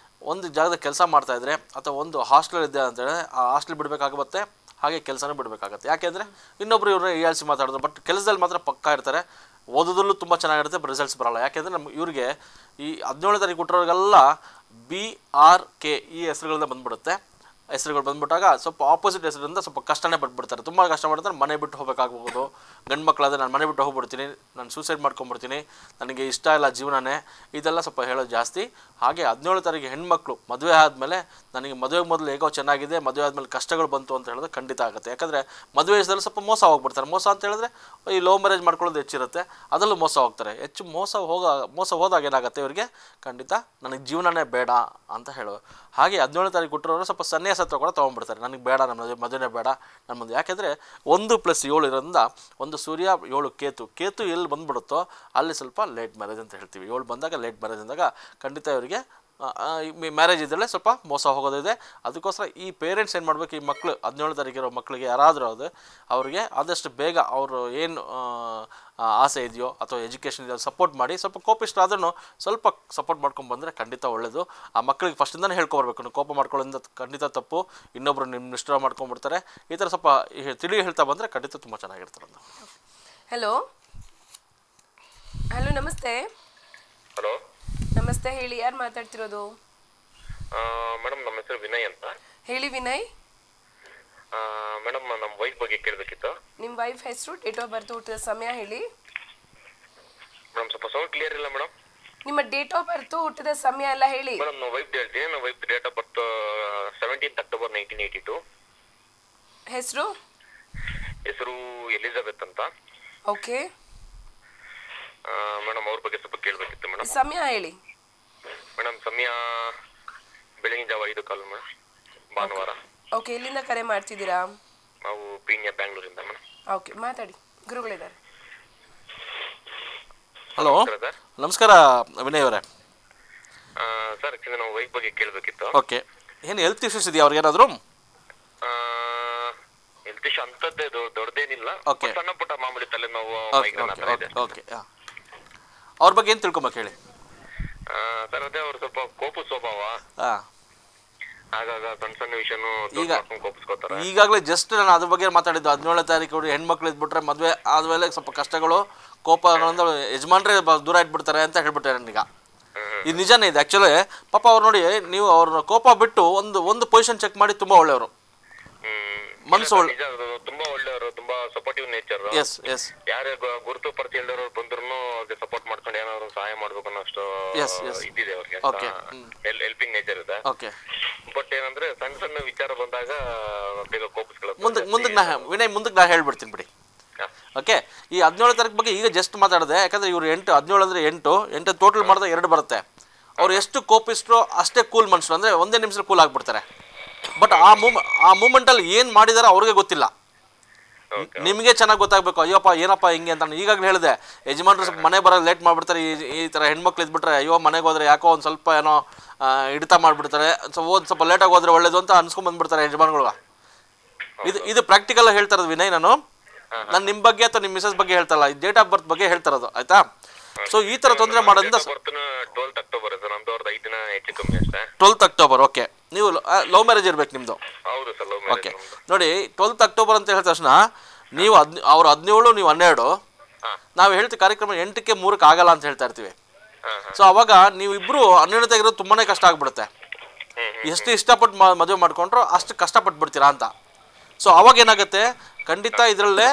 ಒಂದು ಜಾಗದಾಗ ಕೆಲಸ ಮಾಡ್ತಾಯಿದ್ರೆ ಅಥವಾ ಒಂದು ಹಾಸ್ಟೆಲ್ ಇದೆ ಅಂತೇಳಿ ಆ ಹಾಸ್ಟೆಲ್ ಬಿಡಬೇಕಾಗುತ್ತೆ, ಹಾಗೆ ಕೆಲಸನೂ ಬಿಡಬೇಕಾಗತ್ತೆ. ಯಾಕೆಂದರೆ ಇನ್ನೊಬ್ರು ಇವ್ರನ್ನ ಹೀಯಾಳಿಸಿ ಮಾತಾಡೋದು, ಬಟ್ ಕೆಲಸದಲ್ಲಿ ಮಾತ್ರ ಪಕ್ಕಾ ಇರ್ತಾರೆ. ಓದೋದ್ರಲ್ಲೂ ತುಂಬ ಚೆನ್ನಾಗಿರುತ್ತೆ, ಬಟ್ ರಿಸಲ್ಟ್ಸ್ ಬರೋಲ್ಲ. ಯಾಕೆಂದರೆ ಇವ್ರಿಗೆ ಈ 17ನೇ ತಾರೀಕು ಹುಟ್ಟಿರೋರಿಗೆಲ್ಲ BRK ಈ ಹೆಸರುಗಳಿಂದ ಬಂದ್ಬಿಡುತ್ತೆ. ಹೆಸರುಗಳು ಬಂದ್ಬಿಟ್ಟಾಗ ಸ್ವಲ್ಪ ಆಪೋಸಿಟ್ ಹೆಸರಿಂದ ಸ್ವಲ್ಪ ಕಷ್ಟನೇ ಪಟ್ಬಿಡ್ತಾರೆ, ತುಂಬ ಕಷ್ಟ ಮಾಡ್ತಾರೆ. ಮನೆ ಬಿಟ್ಟು ಹೋಗಬೇಕಾಗ್ಬೋದು. ಗಂಡು ಮಕ್ಕಳಾದರೆ ನಾನು ಮನೆ ಬಿಟ್ಟು ಹೋಗ್ಬಿಡ್ತೀನಿ, ನಾನು ಸೂಸೈಡ್ ಮಾಡ್ಕೊಂಬಿಡ್ತೀನಿ, ನನಗೆ ಇಷ್ಟ ಇಲ್ಲ ಜೀವನನೇ, ಇದೆಲ್ಲ ಸ್ವಲ್ಪ ಹೇಳೋದು ಜಾಸ್ತಿ. ಹಾಗೆ 17ನೇ ತಾರೀಕು ಹೆಣ್ಮಕ್ಳು ಮದುವೆ ಆದಮೇಲೆ ನನಗೆ ಮದುವೆಗೆ ಮೊದಲು ಹೇಗೋ ಚೆನ್ನಾಗಿದೆ, ಮದುವೆ ಆದಮೇಲೆ ಕಷ್ಟಗಳು ಬಂತು ಅಂತ ಹೇಳಿದ್ರೆ ಖಂಡಿತ ಆಗುತ್ತೆ. ಯಾಕಂದರೆ ಮದುವೆ ವಯಸ್ಸಲ್ಲಿ ಸ್ವಲ್ಪ ಮೋಸ ಹೋಗ್ಬಿಡ್ತಾರೆ. ಮೋಸ ಅಂತ ಹೇಳಿದ್ರೆ ಈ ಲವ್ ಮ್ಯಾರೇಜ್ ಮಾಡ್ಕೊಳ್ಳೋದು ಹೆಚ್ಚಿರುತ್ತೆ, ಅದರಲ್ಲೂ ಮೋಸ ಹೋಗ್ತಾರೆ. ಹೆಚ್ಚು ಮೋಸ ಹೋದಾಗ ಏನಾಗುತ್ತೆ ಇವರಿಗೆ, ಖಂಡಿತ ನನಗೆ ಜೀವನನೇ ಬೇಡ ಅಂತ ಹೇಳೋದು. ಹಾಗೆ 17ನೇ ತಾರೀಕು ಕೊಟ್ಟರು ಸ್ವಲ್ಪ ಸನ್ಯಾಸತ್ವ ಕೂಡ ತೊಗೊಂಡ್ಬಿಡ್ತಾರೆ. ನನಗೆ ಬೇಡ, ನಮ್ಮ ಮದುವೆನೇ ಬೇಡ ನನ್ನ ಮುಂದೆ. ಯಾಕೆಂದರೆ 1+7 ಇರೋದ್ರಿಂದ 1 ಸೂರ್ಯ 7 ಕೇತು ಎಲ್ಲಿ ಬಂದುಬಿಡುತ್ತೋ ಅಲ್ಲಿ ಸ್ವಲ್ಪ ಲೇಟ್ ಮ್ಯಾರೇಜ್ ಅಂತ ಹೇಳ್ತೀವಿ. 7 ಬಂದಾಗ ಲೇಟ್ ಮ್ಯಾರೇಜ್ ಅಂದಾಗ ಖಂಡಿತ ಇವರಿಗೆ ಮ್ಯಾರೇಜ್ ಇದ್ದರೆ ಸ್ವಲ್ಪ ಮೋಸ ಹೋಗೋದಿದೆ. ಅದಕ್ಕೋಸ್ಕರ ಈ ಪೇರೆಂಟ್ಸ್ ಏನು ಮಾಡಬೇಕು, ಈ ಮಕ್ಕಳು 17ನೇ ತಾರೀಕು ಇರೋ ಮಕ್ಕಳಿಗೆ ಯಾರಾದರೂ ಅದು ಅವರಿಗೆ ಆದಷ್ಟು ಬೇಗ ಅವರು ಏನು ಆಸೆ ಇದೆಯೋ ಅಥವಾ ಎಜುಕೇಷನ್ ಇದೆಯೋ ಸಪೋರ್ಟ್ ಮಾಡಿ. ಸ್ವಲ್ಪ ಕೋಪಿಸ್ಟಾದ್ರೂ ಸ್ವಲ್ಪ ಸಪೋರ್ಟ್ ಮಾಡ್ಕೊಂಡು ಬಂದರೆ ಖಂಡಿತ ಒಳ್ಳೆಯದು. ಆ ಮಕ್ಕಳಿಗೆ ಫಸ್ಟಿಂದನೇ ಹೇಳ್ಕೊಬರ್ಬೇಕು, ನೀವು ಕೋಪ ಮಾಡ್ಕೊಳ್ಳೋದ್ರಿಂದ ಖಂಡಿತ ತಪ್ಪು, ಇನ್ನೊಬ್ಬರು ನಿಮ್ಮ ನಿಷ್ಠ ಮಾಡ್ಕೊಂಡ್ಬಿಡ್ತಾರೆ. ಈ ಥರ ಸ್ವಲ್ಪ ತಿಳಿ ಹೇಳ್ತಾ ಬಂದರೆ ಖಂಡಿತ ತುಂಬ ಚೆನ್ನಾಗಿರ್ತಾರೆ ಅಂತ. ಹಲೋ ನಮಸ್ತೆ. ಹಲೋ ನಮಸ್ತೆ, ಹೇಳಿ, ಯಾರು ಮಾತಾಡ್ತಿರೋದು? ಮೇಡಮ್ ನಮ್ಮ ಹೆಸರು ವಿನಯ್ ಅಂತ. ಹೇಳಿ ವಿನಯ್. ಮೇಡಮ್ ನಮ್ಮ ವೈಫ್ ಬಗ್ಗೆ ಕೇಳಬೇಕಿತ್ತು. ನಿಮ್ಮ ವೈಫ್ ಹೆಸರು, ಡೇಟ್ ಆಫ್ ಬರ್ತ್, ಹುಟ್ಟಿದ ಸಮಯ ಹೇಳಿ. ಮೇಡಮ್ ಸ್ವಲ್ಪ ಸೌಂಡ್ ಕ್ಲಿಯರ್ ಇಲ್ಲ ಮೇಡಮ್. ನಿಮ್ಮ ಡೇಟ್ ಆಫ್ ಬರ್ತ್, ಹುಟ್ಟಿದ ಸಮಯ ಎಲ್ಲ ಹೇಳಿ. ಮೇಡಮ್ ನಮ್ಮ ವೈಫ್ ಹೇಳ್ತೀನಿ. ನಮ್ಮ wife date of birth 17th October 1982. ಹೆಸರು ಎಲಿಜಬೆತ್ ಅಂತ. ಓಕೆ ಮೇಡಮ್ ಅವ್ರ ಬಗ್ಗೆ ಸ್ವಲ್ಪ ಕೇಳಬೇಕಿತ್ತು ಮೇಡಮ್. ಸಮಯ ಹೇಳಿ. ಮೇಡಮ್ ಸಮಯ ಬೆಳಗಿನ ಜಾವ 5:15 ಮೇಡಮ್, ಭಾನುವಾರ. ಓಕೆ, ಇಲ್ಲಿಂದ ಕರೆ ಮಾಡ್ತಿದ್ದೀರಾ? ನಾವು ಪೀಣ್ಯ ಬ್ಯಾಂಗ್ಳೂರಿಂದ ಮೇಡಮ್. ಓಕೆ, ಮಾತಾಡಿ, ಗುರುಗಳಿದ್ದಾರೆ. ಹಲೋ, ನಮಸ್ಕಾರ ವಿನಯ್ ಅವರೇ. ಸರ್ ಆಕ್ಚುಲಿ ನಮ್ಮ ವೈಫ್ ಬಗ್ಗೆ ಕೇಳಬೇಕಿತ್ತು. ಓಕೆ, ಏನು ಹೆಲ್ತ್ ಇಶ್ಯೂಸ್ ಇದೆಯಾ ಅವ್ರಿಗೇನಾದರೂ? ಹೆಲ್ತ್ ಇಶ್ಯೂ ಅಂತದ್ದೇ ದೊಡ್ಡದೇನಿಲ್ಲ, ಸಣ್ಣ ಪುಟ್ಟ ಮಾಮೂಲಿ ತಲೆನೋವು, ಮೈಗ್ರೇನ್ ಆ ಥರ ಇದೆ. ಓಕೆ, ಅವ್ರ ಬಗ್ಗೆ ಏನು ತಿಳ್ಕೊಬೇಕು ಹೇಳಿ. ಸರ್ ಅದೇ ಅವ್ರು ಸ್ವಲ್ಪ ಕೋಪು ಸ್ವಭಾವ, ಆಗಾಗ ಸಣ್ಣ ವಿಷಯನೂ ಕೋಪಿಸ್ಕೋತಾರೆ. ಈಗಾಗಲೇ ಜಸ್ಟ್ ನಾನು ಅದ್ರ ಬಗ್ಗೆ ಮಾತಾಡಿದ್ದು. 17ನೇ ತಾರೀಕು ಹೆಣ್ಮಕ್ಳು ಇದ್ಬಿಟ್ರೆ ಮದುವೆ ಆದ್ಮೇಲೆ ಸ್ವಲ್ಪ ಕಷ್ಟಗಳು, ಕೋಪ ಯಜಮಾನ್ರೆ ದೂರ ಇಟ್ಬಿಡ್ತಾರೆ ಅಂತ ಹೇಳ್ಬಿಟ್ಟೆ ನನಗೀಗ. ಇದು ನಿಜಾನೇ ಇದೆ ಆ್ಯಕ್ಚುಲಿ. ಪಾಪ ಅವ್ರು ನೋಡಿ, ನೀವು ಅವ್ರನ್ನ ಕೋಪ ಬಿಟ್ಟು ಒಂದು ಪೊಸಿಷನ್ ಚೆಕ್ ಮಾಡಿ, ತುಂಬ ಒಳ್ಳೆಯವರು, ಮನಸ್ಸು ತುಂಬಾ ಒಳ್ಳೆಯವರು, ತುಂಬಾ ಸಪೋರ್ಟಿವ್ ನೇಚರ್. ಎಸ್ ಎಸ್ ಯಾರೇ ಗುರುತು ಪರಿಚಯ ಇಲ್ದವರು ಬಂದ್ರು ಸಪೋರ್ಟ್ ಮಾಡ್ತಾರೆ. ಮಾಡ್ಕೊಂಡು ಏನಾದ್ರು ಸಹಾಯ ಮಾಡ್ಬೇಕು ಅನ್ನೋ ಅಷ್ಟು ಇದ್ದಿದೆ ಅವ್ರಿಗೆ, ಹೆಲ್ಪಿಂಗ್ ನೇಚರ್ ಇದೆ. ಬಟ್ ಏನಂದ್ರೆ ಸಣ್ಣ ಸಣ್ಣ ವಿಚಾರ ಬಂದಾಗ ಬೇಗ ಕೋಪಿಸ್ಕೊಳ್ಳೋದು. ಮುಂದಕ್ಕೆ ನಾ ಹೇಳ್ಬಿಡ್ತೀನಿ ಬಿಡಿ. ಓಕೆ, ಈ 17 ತಾರೀಕು ಬಗ್ಗೆ ಈಗ ಜಸ್ಟ್ ಮಾತಾಡಿದೆ, ಯಾಕಂದ್ರೆ ಇವ್ರು 17 ಅಂದರೆ 8 ಟೋಟಲ್ ಮಾಡಿದಾಗ 2 ಬರುತ್ತೆ. ಅವ್ರು ಎಷ್ಟು ಕೋಪಿಸ್ಟ್ರೋ ಅಷ್ಟೇ ಕೂಲ್ ಮನುಷ್ಯರು, ಅಂದರೆ ಒಂದೇ ನಿಮಿಷ ಕೂಲ್ ಆಗಿಬಿಡ್ತಾರೆ. ಬಟ್ ಆ ಮೂಮೆಂಟಲ್ಲಿ ಏನು ಮಾಡಿದಾರೋ ಅವ್ರಿಗೆ ಗೊತ್ತಿಲ್ಲ, ನಿಮಗೆ ಚೆನ್ನಾಗಿ ಗೊತ್ತಾಗಬೇಕು. ಅಯ್ಯೋಪ್ಪ ಏನಪ್ಪ ಹಿಂಗೆ ಅಂತ. ಈಗಾಗಲೇ ಹೇಳಿದೆ, ಯಜಮಾನ್ರು ಸ್ವಲ್ಪ ಮನೆ ಬರೋದು ಲೇಟ್ ಮಾಡಿಬಿಡ್ತಾರೆ. ಈ ಥರ ಹೆಣ್ಮಕ್ಳು ಇದ್ಬಿಟ್ರೆ ಅಯ್ಯೋ ಮನೆಗೆ ಹೋದ್ರೆ ಯಾಕೋ ಒಂದು ಸ್ವಲ್ಪ ಏನೋ ಹಿಡಿತ ಮಾಡಿಬಿಡ್ತಾರೆ, ಸ್ವಲ್ಪ ಲೇಟಾಗಿ ಹೋದ್ರೆ ಒಳ್ಳೇದು ಅಂತ ಅನ್ಸ್ಕೊಂಡ್ಬಂದ್ಬಿಡ್ತಾರೆ ಯಜಮಾನ್ಗಳು. ಇದು ಪ್ರಾಕ್ಟಿಕಲ್ ಹೇಳ್ತಾ ಇರೋದು ವಿನಯ್. ನಾನು ನಿಮ್ಮ ಬಗ್ಗೆ ಅಥವಾ ನಿಮ್ಮ ಮಿಸಸ್ ಬಗ್ಗೆ ಹೇಳ್ತಾರಲ್ಲ, ಈ ಡೇಟ್ ಆಫ್ ಬರ್ತ್ ಬಗ್ಗೆ ಹೇಳ್ತಾ ಇರೋದು, ಆಯ್ತಾ? ಸೊ ಈ ಥರ ತೊಂದರೆ ಮಾಡೋದ್ರಿಂದ 12th ಅಕ್ಟೋಬರ್ ಸರ್, ನಮ್ದು ಅವ್ರದ್ದು 5 ದಿನ ಹೆಚ್ಚು ಕಮ್ಮಿ ಅಷ್ಟೇ. 12th October. ಓಕೆ, ನೀವು ಲವ್ ಮ್ಯಾರೇಜ್ ಇರ್ಬೇಕು ನಿಮ್ಮದು? ಹೌದು ಸರ್, ಲವ್ ಮ್ಯಾರೇಜ್. ಓಕೆ, ನೋಡಿ 12th ಅಕ್ಟೋಬರ್ ಅಂತ ಹೇಳಿದ ತಕ್ಷಣ ನೀವು ಅವ್ರು 17, ನೀವು 12. ನಾವು ಹೇಳ್ತೀವಿ ಕಾರ್ಯಕ್ರಮ 8ಕ್ಕೆ 3ಕ್ಕೆ ಆಗಲ್ಲ ಅಂತ ಹೇಳ್ತಾ ಇರ್ತೀವಿ. ಸೊ ಅವಾಗ ನೀವಿಬ್ರು ಅನ್ಯೋನ್ಯತೆಗಿರೋದು ತುಂಬಾನೇ ಕಷ್ಟ ಆಗ್ಬಿಡುತ್ತೆ. ಎಷ್ಟು ಇಷ್ಟಪಟ್ಟು ಮದುವೆ ಮಾಡ್ಕೊಂಡ್ರು ಅಷ್ಟು ಕಷ್ಟಪಟ್ಟು ಬಿಡ್ತೀರಾ ಅಂತ. ಸೊ ಅವಾಗ ಏನಾಗುತ್ತೆ, ಖಂಡಿತ ಇದರಲ್ಲೇ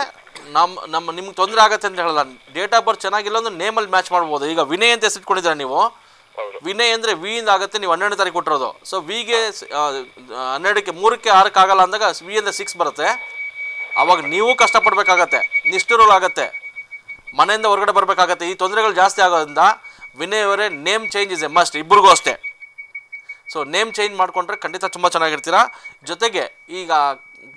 ನಿಮ್ಗೆ ತೊಂದರೆ ಆಗುತ್ತೆ ಅಂತ ಹೇಳಲ್ಲ. ಡೇಟ್ ಆಫ್ ಬರ್ತ್ ಚೆನ್ನಾಗಿಲ್ಲ ಅಂದ್ರೆ ನೇಮಲ್ಲಿ ಮ್ಯಾಚ್ ಮಾಡ್ಬೋದು. ಈಗ ವಿನಯ್ ಅಂತ ಹೆಸರಿಟ್ಕೊಂಡಿದ್ದೀರಾ ನೀವು, ವಿನಯ್ ಅಂದರೆ ವಿ ಇಂದ ಆಗುತ್ತೆ, ನೀವು 12ನೇ ತಾರೀಕು ಕೊಟ್ಟಿರೋದು. ಸೊ ವಿಗೆ 12ಕ್ಕೆ 3ಕ್ಕೆ 6ಕ್ಕೆ ಆಗಲ್ಲ ಅಂದಾಗ ವಿ ಇಂದ 6 ಬರುತ್ತೆ. ಅವಾಗ ನೀವು ಕಷ್ಟಪಡಬೇಕಾಗತ್ತೆ, ನಿಷ್ಠುರವಾಗತ್ತೆ, ಮನೆಯಿಂದ ಹೊರಗಡೆ ಬರಬೇಕಾಗತ್ತೆ. ಈ ತೊಂದರೆಗಳು ಜಾಸ್ತಿ ಆಗೋದ್ರಿಂದ ವಿನಯ್ ಅವರೇ name change is A must, ಇಬ್ಬರಿಗೂ ಅಷ್ಟೇ. ಸೊ ನೇಮ್ ಚೇಂಜ್ ಮಾಡಿಕೊಂಡ್ರೆ ಖಂಡಿತ ತುಂಬ ಚೆನ್ನಾಗಿರ್ತೀರಾ. ಜೊತೆಗೆ ಈಗ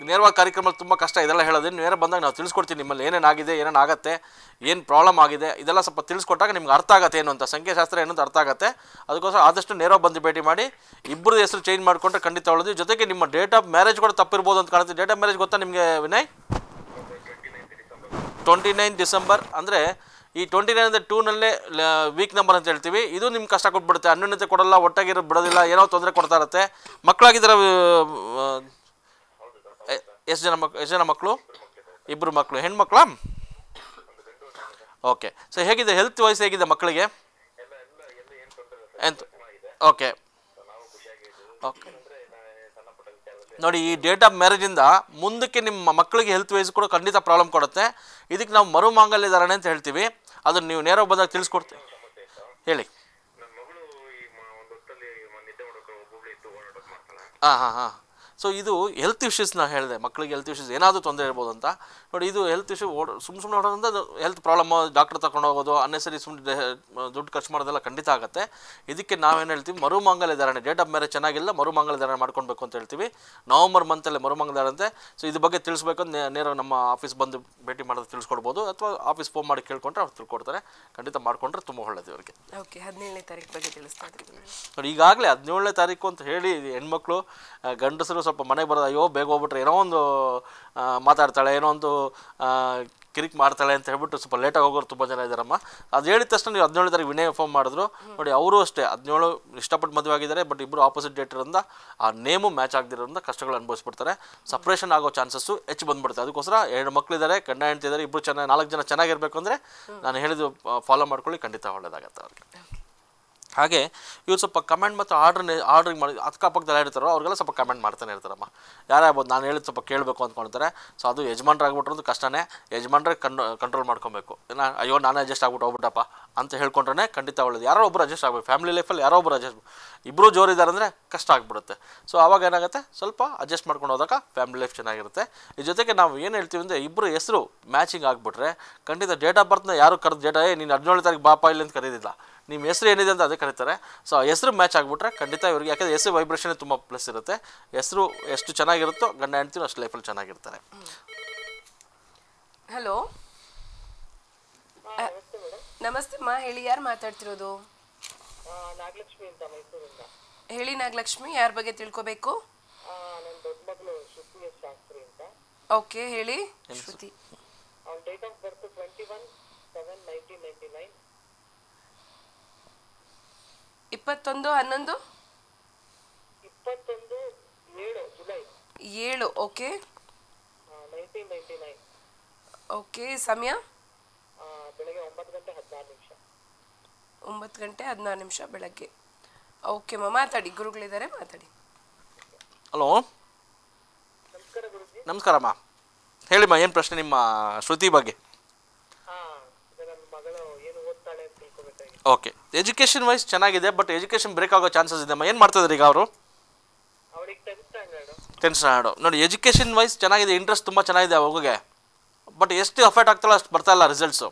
ನೇರವಾಗಿ ಕಾರ್ಯಕ್ರಮದಲ್ಲಿ ತುಂಬ ಕಷ್ಟ ಇದೆಲ್ಲ ಹೇಳೋದು, ನೇರ ಬಂದಾಗ ನಾವು ತಿಳಿಸ್ಕೊಡ್ತೀವಿ ನಿಮ್ಮಲ್ಲಿ ಏನೇನಾಗಿದೆ, ಏನೇನಾಗುತ್ತೆ, ಏನು ಪ್ರಾಬ್ಲಮ್ ಆಗಿದೆ, ಇದೆಲ್ಲ ಸ್ವಲ್ಪ ತಿಳಿಸ್ಕೊಟ್ಟಾಗ ನಿಮ್ಗೆ ಅರ್ಥ ಆಗುತ್ತೆ ಏನು ಅಂತ, ಸಂಖ್ಯಾಶಾಸ್ತ್ರ ಏನು ಅಂತ ಅರ್ಥ ಆಗುತ್ತೆ. ಅದಕ್ಕೋಸ್ಕರ ಆದಷ್ಟು ನೇರವಾಗಿ ಬಂದು ಭೇಟಿ ಮಾಡಿ. ಇಬ್ಬರು ಹೆಸರು ಚೇಂಜ್ ಮಾಡಿಕೊಂಡ್ರೆ ಖಂಡಿತ ಒಳ್ಳೆದು. ಜೊತೆಗೆ ನಿಮ್ಮ ಡೇಟ್ ಆಫ್ ಮ್ಯಾರೇಜ್ ಕೂಡ ತಪ್ಪಿರ್ಬೋದು ಅಂತ ಕಾಣುತ್ತೆ. ಡೇಟ್ ಆಫ್ ಮ್ಯಾರೇಜ್ ಗೊತ್ತಾ ನಿಮಗೆ ವಿನಯ್? 29 ಡಿಸೆಂಬರ್. ಅಂದರೆ ಈ 29 ಅಂದರೆ 2ನಲ್ಲೇ ವೀಕ್ ನಂಬರ್ ಅಂತ ಹೇಳ್ತೀವಿ. ಇದು ನಿಮ್ಗೆ ಕಷ್ಟ ಕೊಟ್ಬಿಡುತ್ತೆ, ಅನ್ಯೋನ್ಯತೆ ಕೊಡಲ್ಲ, ಒಟ್ಟಾಗಿರೋ ಬಿಡೋದಿಲ್ಲ, ಏನೋ ತೊಂದರೆ ಕೊಡ್ತಾ ಇರುತ್ತೆ. ಮಕ್ಕಳಾಗಿದ್ದೀರ? ಎಷ್ಟು ಜನ ಮಕ್ಕಳು? 2 ಮಕ್ಕಳು. ಹೆಣ್ಮಕ್ಳಾ? ಓಕೆ. ಸೊ ಹೇಗಿದೆ ಹೆಲ್ತ್ ವೈಸ್, ಹೇಗಿದೆ ಮಕ್ಕಳಿಗೆ? ಎಂತ? Okay okay. ನೋಡಿ, ಈ ಡೇಟ್ ಆಫ್ ಮ್ಯಾರೇಜಿಂದ ಮುಂದಕ್ಕೆ ನಿಮ್ಮ ಮಕ್ಕಳಿಗೆ ಹೆಲ್ತ್ ವೈಸ್ ಕೂಡ ಖಂಡಿತ ಪ್ರಾಬ್ಲಮ್ ಕೊಡುತ್ತೆ. ಇದಕ್ಕೆ ನಾವು ಮರುಮಾಂಗಲ್ಯ ಧಾರಣೆ ಅಂತ ಹೇಳ್ತೀವಿ. ಅದನ್ನು ನೀವು ನೇರವಾಗಿ ಬಂದಾಗ ತಿಳಿಸ್ಕೊಡ್ತೀವಿ. ಹೇಳಿ. ಹಾಂ. ಸೊ ಇದು ಹೆಲ್ತ್ ಇಶ್ಯೂಸ್ ನಾನು ಹೇಳಿದೆ, ಮಕ್ಕಳಿಗೆ ಹೆಲ್ತ್ ಇಶ್ಯೂಸ್ ಏನಾದರೂ ತೊಂದರೆ ಇರ್ಬೋದು ಅಂತ. ನೋಡಿ, ಇದು ಹೆಲ್ತ್ ಇಶ್ಯೂ ಸುಮ್ಮನೆ ನೋಡೋದ್ರಿಂದ ಅದು ಹೆಲ್ತ್ ಪ್ರಾಬ್ಲಮ್, ಡಾಕ್ಟರ್ ತಗೊಂಡು ಹೋಗೋದು, ಅನ್ನೆಸರಿ ಸುಮ್ಮನೆ ದುಡ್ಡು ಖರ್ಚು ಮಾಡೋದೆಲ್ಲ ಖಂಡಿತ ಆಗುತ್ತೆ. ಇದಕ್ಕೆ ನಾವೇನು ಹೇಳ್ತೀವಿ, ಮರುಮಾಂಗಲ್ಯ ಧಾರಣೆ. ಡೇಟ್ ಆಫ್ ಮ್ಯಾರೇಜ್ ಚೆನ್ನಾಗಿಲ್ಲ, ಮರುಮಾಂಗಲ್ಯ ಧಾರಣೆ ಮಾಡ್ಕೊಳ್ಬೇಕು ಅಂತ ಹೇಳ್ತೀವಿ. ನವಂಬರ್ ಮಂತಲ್ಲೇ ಮರುಮಾಂಗಲ್ಯ ಧಾರಣೆ ಅಂತೆ. ಸೊ ಇದ್ರ ಬಗ್ಗೆ ತಿಳಿಸ್ಬೇಕು ಅಂತ ನೇರ ನಮ್ಮ ಆಫೀಸ್ ಬಂದು ಭೇಟಿ ಮಾಡೋದು ತಿಳಿಸ್ಕೊಡ್ಬೋದು, ಅಥವಾ ಆಫೀಸ್ ಫೋನ್ ಮಾಡಿ ಕೇಳ್ಕೊಂಡ್ರೆ ಅವ್ರು ತಿಳ್ಕೊಡ್ತಾರೆ. ಖಂಡಿತ ಮಾಡ್ಕೊಂಡ್ರೆ ತುಂಬ ಒಳ್ಳೆಯದು ಇವರಿಗೆ. ಓಕೆ, 17ನೇ ತಾರೀಕು ಬಗ್ಗೆ ತಿಳಿಸ್ತಾ ಇದ್ದೀವಿ ನೋಡಿ. ಈಗಾಗಲೇ 17ನೇ ತಾರೀಕು ಅಂತ ಹೇಳಿ ಹೆಣ್ಮಕ್ಳು, ಗಂಡಸರು ಸ್ವಲ್ಪ ಮನೆಗೆ ಬರೋದು, ಅಯ್ಯೋ ಬೇಗ ಹೋಗ್ಬಿಟ್ರೆ ಏನೋ ಒಂದು ಮಾತಾಡ್ತಾಳೆ, ಏನೋ ಒಂದು ಕಿರಿಕ್ ಮಾಡ್ತಾಳೆ ಅಂತ ಹೇಳ್ಬಿಟ್ಟು ಸ್ವಲ್ಪ ಲೇಟಾಗಿ ಹೋಗೋರು ತುಂಬ ಜನ ಇದ್ದಾರಮ್ಮ. ಅದು ಹೇಳಿದ ತಕ್ಷಣ ನೀವು 17ನೇ ತಾರೀಕು ವಿನಯ್ ಫೋನ್ ಮಾಡಿದ್ರು. ನೋಡಿ, ಅವರು ಅಷ್ಟೇ 17 ಇಷ್ಟಪಟ್ಟು ಮದುವೆ ಆಗಿದ್ದಾರೆ. ಬಟ್ ಇಬ್ಬರು ಆಪೋಸಿಟ್ ಡೇಟ್ ಇರೋದ್ರಿಂದ ಆ ನೇಮು ಮ್ಯಾಚ್ ಆಗದಿರೋದ್ರಿಂದ ಕಷ್ಟಗಳು ಅನುಭವಿಸ್ಬಿಡ್ತಾರೆ. ಸಪ್ರೇಷನ್ ಆಗೋ ಚಾನ್ಸಸ್ಸು ಹೆಚ್ಚು ಬಂದ್ಬಿಡುತ್ತೆ. ಅದಕ್ಕೋಸ್ಕರ 2 ಮಕ್ಕಳಿದ್ದಾರೆ, ಗಂಡ ಹೆಂಡತಿ ಇದ್ದಾರೆ, ಇಬ್ಬರು 4 ಜನ ಚೆನ್ನಾಗಿರ್ಬೇಕು ಅಂದರೆ ನಾನು ಹೇಳಿದ್ದು ಫಾಲೋ ಮಾಡ್ಕೊಳ್ಳಿ, ಖಂಡಿತ ಒಳ್ಳೆಯದಾಗತ್ತೆ ಅವ್ರಿಗೆ. ಹಾಗೆ ಇವ್ರು ಸ್ವಲ್ಪ ಕಮೆಂಟ್ ಮತ್ತು ಆರ್ಡ್ರಿಗೆ ಮಾಡಿ ಅಕ್ಕಪಕ್ಕದಲ್ಲಿ ಇರ್ತಾರೋ ಅವ್ರಿಗೆಲ್ಲ ಸ್ವಲ್ಪ ಕಮೆಂಟ್ ಮಾಡ್ತಾನೆ ಇರ್ತಾರಮ್ಮ. ಯಾರ್ಯಾಬೋದು ನಾನು ಹೇಳಿದ್ದು ಸ್ವಲ್ಪ ಕೇಳಬೇಕು ಅಂದ್ಕೊಳ್ತಾರೆ. ಸೊ ಅದು ಯಜಮಾನ್ರಾಗ್ಬಿಟ್ರದ್ದು ಕಷ್ಟನೇ. ಯಜಮಾನ್ರೆ ಕಂಟ್ರೋಲ್ ಮಾಡ್ಕೊಬೇಕು. ಅಯ್ಯೋ ನಾನೇ ಅಡ್ಜಸ್ಟ್ ಆಗ್ಬಿಟ್ಟು ಹೋಗ್ಬಿಟ್ಟಪ್ಪ ಅಂತ ಹೇಳ್ಕೊಂಡ್ರೆ ಖಂಡಿತ ಒಳ್ಳೇದು. ಯಾರೋ ಒಬ್ಬರು ಅಡ್ಜಸ್ಟ್ ಆಗಬೇಕು. ಫ್ಯಾಮಿಲಿ ಲೈಫಲ್ಲಿ ಯಾರೋ ಒಬ್ಬರು ಅಡ್ಜಸ್ಟ್, ಇಬ್ಬರು ಜೋರಿದ್ದಾರೆ ಅಂದರೆ ಕಷ್ಟ ಆಗಿಬಿಡುತ್ತೆ. ಸೊ ಆವಾಗ ಏನಾಗುತ್ತೆ, ಸ್ವಲ್ಪ ಅಡ್ಜಸ್ಟ್ ಮಾಡ್ಕೊಂಡು ಹೋದಾಗ ಫ್ಯಾಮಿಲಿ ಲೈಫ್ ಚೆನ್ನಾಗಿರುತ್ತೆ. ಈ ಜೊತೆಗೆ ನಾವು ಏನು ಹೇಳ್ತೀವಿ ಅಂದರೆ, ಇಬ್ಬರು ಹೆಸರು ಮ್ಯಾಚಿಂಗ್ ಆಗಿಬಿಟ್ರೆ ಖಂಡಿತ ಡೇಟ್ ಆಫ್ ಬರ್ತ್ನ ಯಾರು ಕರೆದು ನೀನು 17ನೇ ತಾರೀಕು ಬಾಪ ಇಲ್ಲ ಅಂತ ಕರೀದಿಲ್ಲ, ನಿಮ್ಮ ಹೆಸರು ಏನಿದೆ ಅಂತ ಅದೇ ಕರೀತಾರೆ. ಸೊ ಹೆಸರು ಮ್ಯಾಚ್ ಆಗಿಬಿಟ್ರೆ ಖಂಡಿತ ಇವರಿಗೆ, ಯಾಕಂದರೆ ಹೆಸರು ವೈಬ್ರೇಷನ್ ತುಂಬ ಪ್ಲಸ್ ಇರುತ್ತೆ. ಹೆಸರು ಎಷ್ಟು ಚೆನ್ನಾಗಿರುತ್ತೋ ಗಂಡ ಹೆಂಡ್ತಿನೂ ಅಷ್ಟು ಲೈಫಲ್ಲಿ ಚೆನ್ನಾಗಿರ್ತಾರೆ. ಹಲೋ, ನಮಸ್ತೆ ಅಮ್ಮ, ಹೇಳಿ, ಯಾರು ಮಾತಾಡ್ತಿರೋದು? ನಾಗಲಕ್ಷ್ಮಿ ಅಂತ, ಮೈಸೂರಿಂದ. ಹೇಳಿ ನಾಗಲಕ್ಷ್ಮಿ, ಯಾರ ಬಗ್ಗೆ ತಿಳ್ಕೊಬೇಕು? ನನ್ನ ದೊಡ್ಡ ಮಗಳು ಶ್ರುತಿ ಶಾಸ್ತ್ರಿ ಅಂತ. ಓಕೆ, ಹೇಳಿ ಶ್ರುತಿ. ಅವನ date of birth 21/7/1999. 21/11 21/7 July 7. Okay 1999. Okay, ಸಮಯ ಬೆಳಗ್ಗೆ 9:16. 9:16 ಬೆಳಗ್ಗೆ. ಓಕೆ ಅಮ್ಮ, ಮಾತಾಡಿ, ಗುರುಗಳಿದ್ದಾರೆ, ಮಾತಾಡಿ. ಹಲೋ, ನಮಸ್ಕಾರ ಗುರುಜಿ. ನಮಸ್ಕಾರಮ್ಮ, ಹೇಳಿಮ್ಮ, ಏನು ಪ್ರಶ್ನೆ ನಿಮ್ಮ ಶ್ರುತಿ ಬಗ್ಗೆ? ನನ್ನ ಮಗಳು ಏನು ಓದ್ತಾಳೆ ಅಂತ ತಿಳ್ಕೊಬೇಕು. ಓಕೆ, ಎಜುಕೇಷನ್ ವೈಸ್ ಚೆನ್ನಾಗಿದೆ, ಬಟ್ ಎಜುಕೇಷನ್ ಬ್ರೇಕ್ ಆಗೋ ಚಾನ್ಸಸ್ ಇದೆ ಅಮ್ಮ. ಏನು ಮಾಡ್ತಿದ್ದಾರೆ ಈಗ ಅವರು? 10th standard. ನೋಡಿ, ಎಜುಕೇಷನ್ ವೈಸ್ ಚೆನ್ನಾಗಿದೆ, ಇಂಟ್ರೆಸ್ಟ್ ತುಂಬ ಚೆನ್ನಾಗಿದೆ ಅವಾಗೆ, ಬಟ್ ಎಷ್ಟು ಅಫೆಕ್ಟ್ ಆಗ್ತಾರೋ ಅಷ್ಟು ಬರ್ತಾ ಇಲ್ಲ ರಿಸಲ್ಟ್ಸು.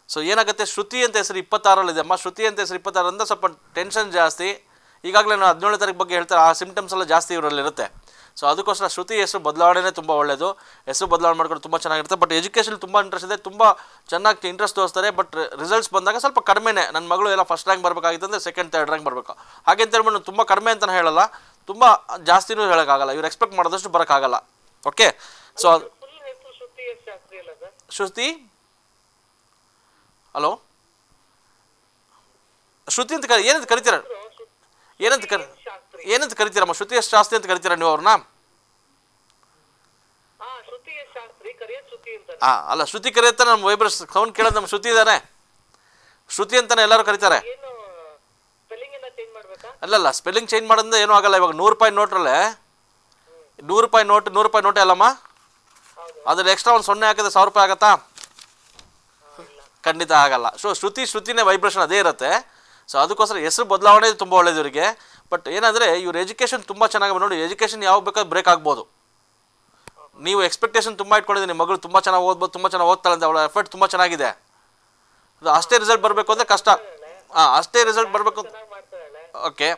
ಸೊ ಏನಾಗುತ್ತೆ, ಶ್ರುತಿ ಅಂತ ಹೆಸರು 26ರಲ್ಲಿದೆ ಅಮ್ಮ. ಶ್ರುತಿ ಅಂತ ಹೆಸರು 26ರಿಂದ ಸ್ವಲ್ಪ ಟೆನ್ಷನ್ ಜಾಸ್ತಿ. ಈಗಾಗಲೇ ನಾನು 17ನೇ ತಾರೀಕು ಬಗ್ಗೆ ಹೇಳ್ತಾರೆ, ಆ ಸಿಮ್ಟಮ್ಸ್ ಎಲ್ಲ ಜಾಸ್ತಿ ಇವರಲ್ಲಿರುತ್ತೆ. ಸೊ ಅದಕ್ಕೋಸ್ಕರ ಶ್ರುತಿ ಹೆಸರು ಬದಲಾವಣೆನೇ ತುಂಬ ಒಳ್ಳೆಯದು. ಹೆಸರು ಬದಲಾವಣೆ ಮಾಡ್ಕೊಂಡು ತುಂಬ ಚೆನ್ನಾಗಿರುತ್ತೆ. ಬಟ್ ಎಜುಕೇಷನ್ ತುಂಬ ಇಂಟ್ರೆಸ್ಟ್ ಇದೆ, ತುಂಬ ಚೆನ್ನಾಗಿ ಇಂಟ್ರೆಸ್ಟ್ ತೋರಿಸ್ತಾರೆ. ಬಟ್ ರಿಸಲ್ಟ್ಸ್ ಬಂದಾಗ ಸ್ವಲ್ಪ ಕಡಿಮೆನೇ. ನನ್ನ ಮಗಳು ಎಲ್ಲ ಫಸ್ಟ್ ರ್ಯಾಂಕ್ ಬರಬೇಕಾಗಿತ್ತು ಅಂದರೆ ಸೆಕೆಂಡ್ ಥರ್ಡ್ ರ್ಯಾಂಕ್ ಬರಬೇಕು. ಹಾಗೆ ಅಂತ ಹೇಳ್ಬಿಟ್ಟು ತುಂಬ ಕಡಿಮೆ ಅಂತಲೇ ಹೇಳಲ್ಲ, ತುಂಬ ಜಾಸ್ತಿನೂ ಹೇಳೋಕ್ಕಾಗಲ್ಲ. ಇವ್ರು ಎಕ್ಸ್ಪೆಕ್ಟ್ ಮಾಡೋದಷ್ಟು ಬರೋಕ್ಕಾಗಲ್ಲ. ಓಕೆ, ಸೊ ಶ್ರುತಿ, ಹಲೋ, ಶ್ರುತಿ ಅಂತ ಏನಂತ ಕರಿತೀರ? ಏನಂತ ಕರಿತೀರಮ್ಮ? ಶ್ರುತಿ ಎಸ್ ಶಾಸ್ತ್ರಿ ಅಂತ ಕರಿತೀರಾ ನೀವು ಅವ್ರನ್ನ? ಅಲ್ಲ, ಶ್ರುತಿ ಕರೆಯುತ್ತೆ. ನಮ್ಮ ವೈಬ್ರೇಷನ್ ಸೌಂಡ್ ಕೇಳೋದು ನಮ್ಮ ಶ್ರುತಿ ಇದ್ದಾನೆ, ಶ್ರುತಿ ಅಂತಾನೆ ಎಲ್ಲರೂ ಕರೀತಾರೆ. ಅಲ್ಲಲ್ಲ, ಸ್ಪೆಲ್ಲಿಂಗ್ ಚೇಂಜ್ ಮಾಡೋದ್ರಿಂದ ಏನೂ ಆಗಲ್ಲ. ಇವಾಗ 100 ರೂಪಾಯಿ ನೋಟ್ರಲ್ಲೇ 100 ರೂಪಾಯಿ ನೋಟೇ ಅಲ್ಲಮ್ಮ, ಅದ್ರಲ್ಲಿ ಎಕ್ಸ್ಟ್ರಾ ಒಂದು 0 ಹಾಕಿದ್ರೆ 1000 ರೂಪಾಯಿ ಆಗತ್ತಾ? ಖಂಡಿತ ಆಗಲ್ಲ. ಸೊ ಶ್ರುತಿನೇ ವೈಬ್ರೇಷನ್ ಅದೇ ಇರುತ್ತೆ. ಸೊ ಅದಕ್ಕೋಸ್ಕರ ಹೆಸರು ಬದಲಾವಣೆ ತುಂಬ ಒಳ್ಳೇದು ಇವರಿಗೆ. ಬಟ್ ಏನಂದರೆ ಇವ್ರ ಎಜುಕೇಷನ್ ತುಂಬ ಚೆನ್ನಾಗಿ ನೋಡಿ, ಎಜುಕೇಷನ್ ಯಾವಾಗ ಬೇಕಾದ್ರೂ ಬ್ರೇಕ್ ಆಗ್ಬೋದು. ನೀವು ಎಕ್ಸ್ಪೆಕ್ಟೇಷನ್ ತುಂಬ ಇಟ್ಕೊಂಡಿದ್ದೀನಿ, ನಿಮ್ಮ ಮಗಳು ತುಂಬ ಚೆನ್ನಾಗಿ ಓದ್ಬೋದು, ತುಂಬ ಚೆನ್ನಾಗಿ ಓದ್ತಾಳೆ ಅಂತ, ಅವಳ ಎಫರ್ಟ್ ತುಂಬ ಚೆನ್ನಾಗಿದೆ. ಅದು ಅಷ್ಟೇ ರಿಸಲ್ಟ್ ಬರಬೇಕು ಅಂದರೆ ಕಷ್ಟ. ಅಷ್ಟೇ ರಿಸಲ್ಟ್ ಬರಬೇಕು. ಓಕೆ,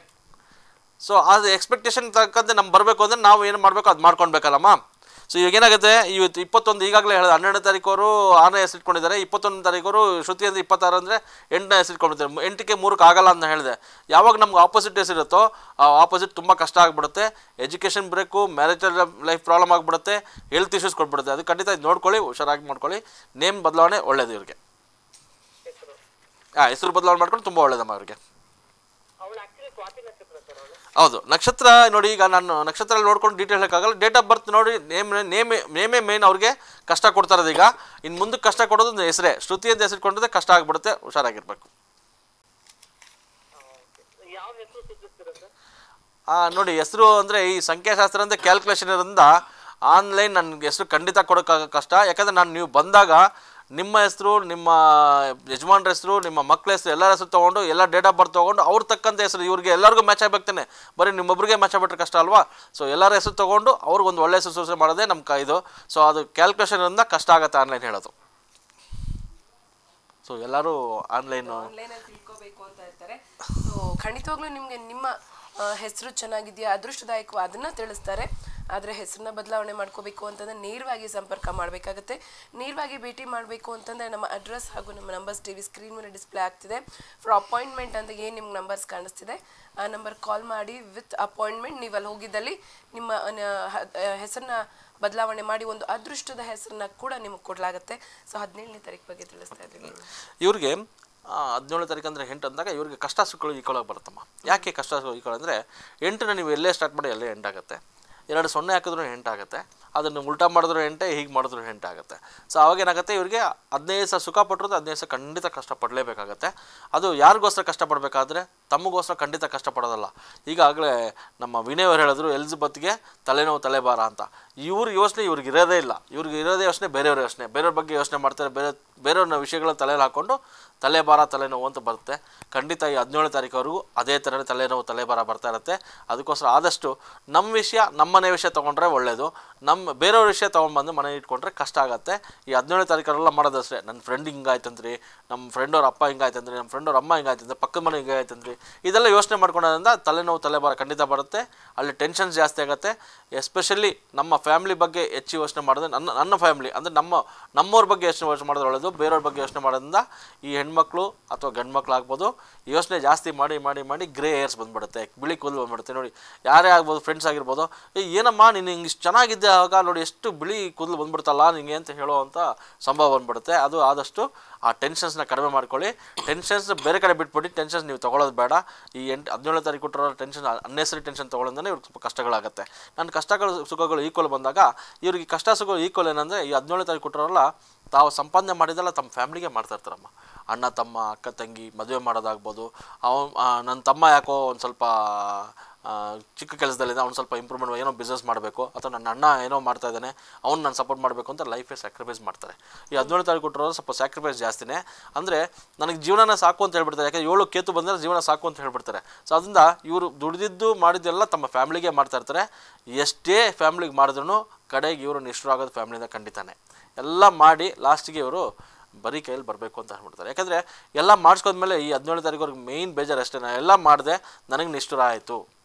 ಸೊ ಅದು ಎಕ್ಸ್ಪೆಕ್ಟೇಷನ್ ತಕ್ಕಂತೆ ನಮ್ಗೆ ಬರಬೇಕು ಅಂದರೆ ನಾವು ಏನು ಮಾಡಬೇಕು ಅದು ಮಾಡ್ಕೊಳ್ಬೇಕಲ್ಲಮ್ಮ. ಸೊ ಇವಾಗ ಏನಾಗುತ್ತೆ, ಇವತ್ತು 21 ಈಗಾಗಲೇ ಹೇಳಿದ 12ನೇ ತಾರೀಕು ಅವರು 6ನೇ ಹೆಸರು ಇಟ್ಕೊಂಡಿದ್ದಾರೆ. 21ನೇ ತಾರೀಕು ಅವರು ಶ್ರುತಿ ಅಂದರೆ 26 ಅಂದರೆ 8ನೇ ಹೆಸರು ಇಟ್ಕೊಂಡಿದ್ದಾರೆ. 8ಕ್ಕೆ 3ಕ್ಕೆ ಆಗಲ್ಲ ಅಂತ ಹೇಳಿದೆ. ಯಾವಾಗ ನಮ್ಗೆ ಆಪೋಸಿಟ್ ಹೆಸರಿರುತ್ತೋ ಆ ಆಪೋಸಿಟ್ ತುಂಬ ಕಷ್ಟ ಆಗಿಬಿಡುತ್ತೆ. ಎಜುಕೇಷನ್ ಬ್ರೇಕು, ಮ್ಯಾರೇಜಲ್ ಲೈಫ್ ಪ್ರಾಬ್ಲಮ್ ಆಗಿಬಿಡುತ್ತೆ, ಹೆಲ್ತ್ ಇಶ್ಯೂಸ್ ಕೊಟ್ಬಿಡುತ್ತೆ. ಅದು ಖಂಡಿತ ಇದು ನೋಡ್ಕೊಳ್ಳಿ, ಹುಷಾರಾಗಿ ಮಾಡ್ಕೊಳ್ಳಿ. ನೇಮ್ ಬದಲಾವಣೆ ಒಳ್ಳೇದು ಇವ್ರಿಗೆ. ಹೆಸರು ಬದಲಾವಣೆ ಮಾಡ್ಕೊಂಡು ತುಂಬ ಒಳ್ಳೇದಮ್ಮ ಅವ್ರಿಗೆ. ಹೌದು, ನಕ್ಷತ್ರ ನೋಡಿ, ಈಗ ನಾನು ನಕ್ಷತ್ರ ನೋಡ್ಕೊಂಡು ಡೀಟೇಲ್ ಹೇಳೋಕ್ಕಾಗಲ್ಲ. ಡೇಟ್ ಆಫ್ ಬರ್ತ್ ನೋಡಿ, ನೇಮೇ ಮೇನ್ ಅವ್ರಿಗೆ ಕಷ್ಟ ಕೊಡ್ತಾರದು. ಈಗ ಇನ್ನು ಮುಂದಕ್ಕೆ ಕಷ್ಟ ಕೊಡೋದು ಹೆಸರೇ. ಶ್ರುತಿ ಅಂತ ಹೆಸರು ಕೊಂಡಿದ್ರೆ ಕಷ್ಟ ಆಗಿಬಿಡುತ್ತೆ, ಹುಷಾರಾಗಿರ್ಬೇಕು. ನೋಡಿ, ಹೆಸರು ಅಂದರೆ ಈ ಸಂಖ್ಯಾಶಾಸ್ತ್ರ ಅಂದರೆ ಕ್ಯಾಲ್ಕುಲೇಷನ್ ಇರೋದ್ರಿಂದ ಆನ್ಲೈನ್ ನನಗೆ ಹೆಸರು ಖಂಡಿತ ಕೊಡೋಕ್ಕಾಗ ಕಷ್ಟ. ಯಾಕಂದರೆ ನೀವು ಬಂದಾಗ ನಿಮ್ಮ ಹೆಸರು, ನಿಮ್ಮ ಯಜಮಾನ್ರ ಹೆಸರು, ನಿಮ್ಮ ಮಕ್ಕಳ ಹೆಸರು, ಎಲ್ಲರ ಹೆಸರು ತೊಗೊಂಡು, ಎಲ್ಲ ಡೇಟ್ ಆಫ್ ಬರ್ತ್ ತೊಗೊಂಡು ಅವ್ರ ತಕ್ಕಂಥ ಹೆಸರು ಇವ್ರಿಗೆ ಎಲ್ಲರಿಗೂ ಮ್ಯಾಚ್ ಆಗಬೇಕ್ತಾನೆ. ಬರೀ ನಿಮ್ಮೊಬ್ಬರಿಗೆ ಮ್ಯಾಚ್ ಆಗ್ಬಿಟ್ರೆ ಕಷ್ಟ ಅಲ್ವಾ? ಸೊ ಎಲ್ಲರ ಹೆಸರು ತೊಗೊಂಡು ಅವ್ರಿಗೊಂದು ಒಳ್ಳೆ ಹೆಸರು ಸೂಚನೆ ಮಾಡೋದೇ ನಮ್ಮ ಇದು. ಸೊ ಅದು ಕ್ಯಾಲ್ಕುಲೇಷನಿಂದ ಕಷ್ಟ ಆಗುತ್ತೆ ಆನ್ಲೈನ್ ಹೇಳೋದು. ಸೊ ಎಲ್ಲರೂ ಆನ್ಲೈನಲ್ಲಿ ತಿಳ್ಕೋಬೇಕು ಅಂತ ಇರ್ತಾರೆ. ಸೊ ಖಂಡಿತವಾಗ್ಲೂ ನಿಮಗೆ ನಿಮ್ಮ ಹೆಸರು ಚೆನ್ನಾಗಿದೆಯಾ, ಅದೃಷ್ಟದಾಯಕ, ಅದನ್ನು ತಿಳಿಸ್ತಾರೆ. ಆದರೆ ಹೆಸರನ್ನ ಬದಲಾವಣೆ ಮಾಡ್ಕೋಬೇಕು ಅಂತಂದರೆ ನೇರವಾಗಿ ಸಂಪರ್ಕ ಮಾಡಬೇಕಾಗುತ್ತೆ. ನೇರವಾಗಿ ಭೇಟಿ ಮಾಡಬೇಕು ಅಂತಂದರೆ ನಮ್ಮ ಅಡ್ರೆಸ್ ಹಾಗೂ ನಮ್ಮ ನಂಬರ್ಸ್ ಟಿ ವಿ ಸ್ಕ್ರೀನ್ ಮೇಲೆ ಡಿಸ್ಪ್ಲೇ ಆಗ್ತಿದೆ. ಫಾರ್ ಅಪಾಯಿಂಟ್ಮೆಂಟ್ ಅಂತ ಏನು ನಿಮ್ಗೆ ನಂಬರ್ಸ್ ಕಾಣಿಸ್ತಿದೆ, ಆ ನಂಬರ್ ಕಾಲ್ ಮಾಡಿ ವಿತ್ ಅಪಾಯಿಂಟ್ಮೆಂಟ್ ನೀವು ಅಲ್ಲಿ ಹೋಗಿದ್ದಲ್ಲಿ ನಿಮ್ಮ ಹೆಸರನ್ನ ಬದಲಾವಣೆ ಮಾಡಿ ಒಂದು ಅದೃಷ್ಟದ ಹೆಸರನ್ನ ಕೂಡ ನಿಮಗೆ ಕೊಡಲಾಗುತ್ತೆ. ಸೊ 17ನೇ ತಾರೀಕು ಬಗ್ಗೆ ತಿಳಿಸ್ತಾ ಇದ್ದೀವಿ. ಇವ್ರಿಗೆ 17ನೇ ತಾರೀಕು ಅಂದರೆ 8 ಅಂದಾಗ ಇವ್ರಿಗೆ ಕಷ್ಟ ಸುಖಗಳು ಈಕ್ವಲಾಗಿ ಬರುತ್ತಮ್ಮ. ಯಾಕೆ ಕಷ್ಟ ಈಕ್ವಲ್ ಅಂದರೆ 8ನ ನೀವು ಎಲ್ಲೇ ಸ್ಟಾರ್ಟ್ ಮಾಡಿ ಎಲ್ಲೇ ಎಂಡ್ ಆಗುತ್ತೆ. 2 0 ಹಾಕಿದ್ರೂ 8 ಆಗುತ್ತೆ. ಅದನ್ನು ಉಲ್ಟಾ ಮಾಡಿದ್ರು 8, ಹೀಗೆ ಮಾಡಿದ್ರು 8 ಆಗುತ್ತೆ. ಸೊ ಅವಾಗ ಏನಾಗುತ್ತೆ, ಇವರಿಗೆ 15 ದಿವಸ ಸುಖ ಪಟ್ಟರು 15 ದಿವಸ ಖಂಡಿತ ಕಷ್ಟಪಡಲೇಬೇಕಾಗತ್ತೆ. ಅದು ಯಾರಿಗೋಸ್ಕರ ಕಷ್ಟಪಡಬೇಕಾದ್ರೆ ತಮಗೋಸ್ಕರ ಖಂಡಿತ ಕಷ್ಟಪಡೋದಲ್ಲ. ಈಗಾಗಲೇ ನಮ್ಮ ವಿನಯ್ ಅವರು ಹೇಳಿದ್ರು, ಎಲಿಜಬೆತ್ಗೆ ತಲೆನೋವು ತಲೆಭಾರ ಅಂತ. ಇವ್ರ ಯೋಚನೆ ಇವ್ರಿಗೆ ಇರೋದೇ ಇಲ್ಲ. ಇವ್ರಿಗೆ ಇರೋದೇ ಯೋಚನೆ ಬೇರೆಯವ್ರ ಯೋಚನೆ, ಬೇರೆಯವ್ರ ಬಗ್ಗೆ ಯೋಚನೆ ಮಾಡ್ತಾರೆ, ಬೇರೆಯವ್ರನ್ನ ವಿಷಯಗಳನ್ನ ತಲೆಯಲ್ಲಿ ಹಾಕ್ಕೊಂಡು ತಲೆಭಾರ ತಲೆನೋವು ಅಂತ ಬರುತ್ತೆ. ಖಂಡಿತ ಈ 17ನೇ ತಾರೀಕುವರೆಗೂ ಅದೇ ಥರನೇ ತಲೆನೋವು ತಲೆಭಾರ ಬರ್ತಾ ಇರುತ್ತೆ. ಅದಕ್ಕೋಸ್ಕರ ಆದಷ್ಟು ನಮ್ಮ ವಿಷಯ, ನಮ್ಮನೆ ವಿಷಯ ತೊಗೊಂಡ್ರೆ ಒಳ್ಳೆಯದು. ಬೇರೆಯವ್ರ ವಿಷಯ ತೊಗೊಂಡ್ಬಂದು ಮನೆ ಇಟ್ಕೊಂಡ್ರೆ ಕಷ್ಟ ಆಗುತ್ತೆ. ಈ 17ನೇ ತಾರೀಕರೆಲ್ಲ ಮಾಡೋದಷ್ಟೇ. ನನ್ನ ಫ್ರೆಂಡ್ ಹಿಂಗಾಯ್ತಂದ್ರಿ, ನಮ್ಮ ಫ್ರೆಂಡ್ ಅವ್ರ ಅಪ್ಪ ಹಿಂಗಾಯ್ತಂದ್ರಿ, ನಮ್ಮ ಫ್ರೆಂಡ್ ಅವ್ರ ಅಮ್ಮ ಹಿಂಗಾಯ್ತಂದ್ರೆ, ಪಕ್ಕದ ಮನೆ ಹಿಂಗಾಯ್ತಂದ್ರಿ, ಇದೆಲ್ಲ ಯೋಚನೆ ಮಾಡ್ಕೊಳ್ಳೋದ್ರಿಂದ ತಲೆನೋವು ತಲೆಭಾರ ಖಂಡಿತ ಬರುತ್ತೆ. ಅಲ್ಲಿ ಟೆನ್ಷನ್ಸ್ ಜಾಸ್ತಿ ಆಗುತ್ತೆ. ಎಸ್ಪೆಷಲಿ ನಮ್ಮ ಫ್ಯಾಮಿಲಿ ಬಗ್ಗೆ ಹೆಚ್ಚು ಯೋಚನೆ ಮಾಡಿದ್ರೆ, ನನ್ನ ಫ್ಯಾಮಿಲಿ ಅಂದರೆ ನಮ್ಮವ್ರ ಬಗ್ಗೆ ಯೋಚನೆ ಮಾಡೋದು ಒಳ್ಳೆಯದು. ಬೇರೆಯವ್ರ ಬಗ್ಗೆ ಯೋಚನೆ ಮಾಡೋದ್ರಿಂದ ಈ ಹೆಣ್ಮಕ್ಳು ಅಥವಾ ಗಂಡು ಮಕ್ಳು ಆಗ್ಬೋದು, ಯೋಚನೆ ಜಾಸ್ತಿ ಮಾಡಿ ಗ್ರೇ ಹೇರ್ಸ್ ಬಂದುಬಿಡುತ್ತೆ, ಬಿಳಿ ಕೂದಲು ಬಂದುಬಿಡುತ್ತೆ. ನೋಡಿ, ಯಾರೇ ಆಗ್ಬೋದು, ಫ್ರೆಂಡ್ಸ್ ಆಗಿರ್ಬೋದು, ಏನಮ್ಮ ನೀನು ಹಿಂಗೆ ಇಷ್ಟು ಚೆನ್ನಾಗಿದ್ದೆ, ಆಗ ನೋಡಿ ಎಷ್ಟು ಬಿಳಿ ಕೂದಲು ಬಂದುಬಿಡ್ತಲ್ಲ ನಿಮಗೆ ಅಂತ ಹೇಳೋವಂಥ ಸಂಭವ ಬಂದುಬಿಡುತ್ತೆ. ಅದು ಆದಷ್ಟು ಆ ಟೆನ್ಷನ್ಸ್ನ ಕಡಿಮೆ ಮಾಡ್ಕೊಳ್ಳಿ. ಟೆನ್ಷನ್ಸ್ನ ಬೇರೆ ಕಡೆ ಬಿಟ್ಬಿಟ್ಟು ಟೆನ್ಷನ್ಸ್ ನೀವು ತೊಗೊಳ್ಳೋದು ಬೇಡ. ಈ 17ನೇ ತಾರೀಕು ಕೊಟ್ಟಿರೋ ಟೆನ್ಷನ್, ಅನ್ನೆಸರಿ ಟೆನ್ಷನ್ ತೊಗೊಳ್ಳೋದ್ರೆ ಇವ್ರಿಗೆ ಸ್ವಲ್ಪ ಕಷ್ಟಗಳಾಗುತ್ತೆ. ನನ್ನ ಕಷ್ಟಗಳು ಸುಖಗಳು ಈಕ್ವಲ್ ಬಂದಾಗ ಇವ್ರಿಗೆ ಕಷ್ಟ ಸುಖಗಳು ಈಕ್ವಲ್ ಏನಂದರೆ, ಈ 17ನೇ ತಾರೀಕು ಕೊಟ್ಟಿರೋಲ್ಲ ತಾವು ಸಂಪಾದನೆ ಮಾಡಿದಲ್ಲ ತಮ್ಮ ಫ್ಯಾಮಿಲಿಗೆ ಮಾಡ್ತಾ ಇರ್ತಾರಮ್ಮ. ಅಣ್ಣ ತಮ್ಮ, ಅಕ್ಕ ತಂಗಿ ಮದುವೆ ಮಾಡೋದಾಗ್ಬೋದು. ನನ್ನ ತಮ್ಮ ಯಾಕೋ ಒಂದು ಸ್ವಲ್ಪ ಚಿಕ್ಕ ಕೆಲಸದಲ್ಲಿದ್ದ ಅವ್ನು ಸ್ವಲ್ಪ ಇಂಪ್ರೂವ್ಮೆಂಟ್ ಏನೋ ಬಿಸ್ನೆಸ್ ಮಾಡಬೇಕು ಅಥವಾ ನನ್ನ ಅಣ್ಣ ಏನೋ ಮಾಡ್ತಾ ಇದ್ದಾನೆ ಅವ್ನು ನಾನು ಸಪೋರ್ಟ್ ಮಾಡಬೇಕು ಅಂತ ಲೈಫೇ ಸ್ಯಾಕ್ರಿಫೈಸ್ ಮಾಡ್ತಾರೆ. ಈ 17 ತಾರೀಕು ಕೊಟ್ಟರು ಸ್ವಲ್ಪ ಸ್ಯಾಕ್ರಿಫೈಸ್ ಜಾಸ್ತಿನೇ. ಅಂದರೆ ನನಗೆ ಜೀವನನ ಸಾಕು ಅಂತ ಹೇಳ್ಬಿಡ್ತಾರೆ, ಯಾಕಂದರೆ 7 ಕೇತು ಬಂದರೆ ಜೀವನ ಸಾಕು ಅಂತ ಹೇಳ್ಬಿಡ್ತಾರೆ. ಸೊ ಅದರಿಂದ ಇವರು ದುಡಿದಿದ್ದು ಮಾಡಿದ್ದೆಲ್ಲ ತಮ್ಮ ಫ್ಯಾಮಿಲಿಗೆ ಮಾಡ್ತಾ ಇರ್ತಾರೆ. ಎಷ್ಟೇ ಫ್ಯಾಮಿಲಿಗೆ ಮಾಡಿದ್ರು ಕಡೆಗೆ ಇವರು ನಿಷ್ಠರಾಗೋದು ಫ್ಯಾಮಿಲಿಯಿಂದ ಖಂಡಿತಾನೆ. ಎಲ್ಲ ಮಾಡಿ ಲಾಸ್ಟಿಗೆ ಇವರು ಬರೀ ಕೈಯಲ್ಲಿ ಬರಬೇಕು ಅಂತ ಅಂದ್ಬಿಡ್ತಾರೆ. ಯಾಕಂದರೆ ಎಲ್ಲ ಮಾಡಿಸ್ಕೊಂಡ್ಮೇಲೆ ಈ 17 ತಾರೀಕುವರೆಗೆ ಮೇಯ್ನ್ ಬೇಜಾರು ಅಷ್ಟೇ, ನಾನು ಎಲ್ಲ ಮಾಡಿದೆ ನನಗೆ ನಿಷ್ಠುರ ಆಯಿತು.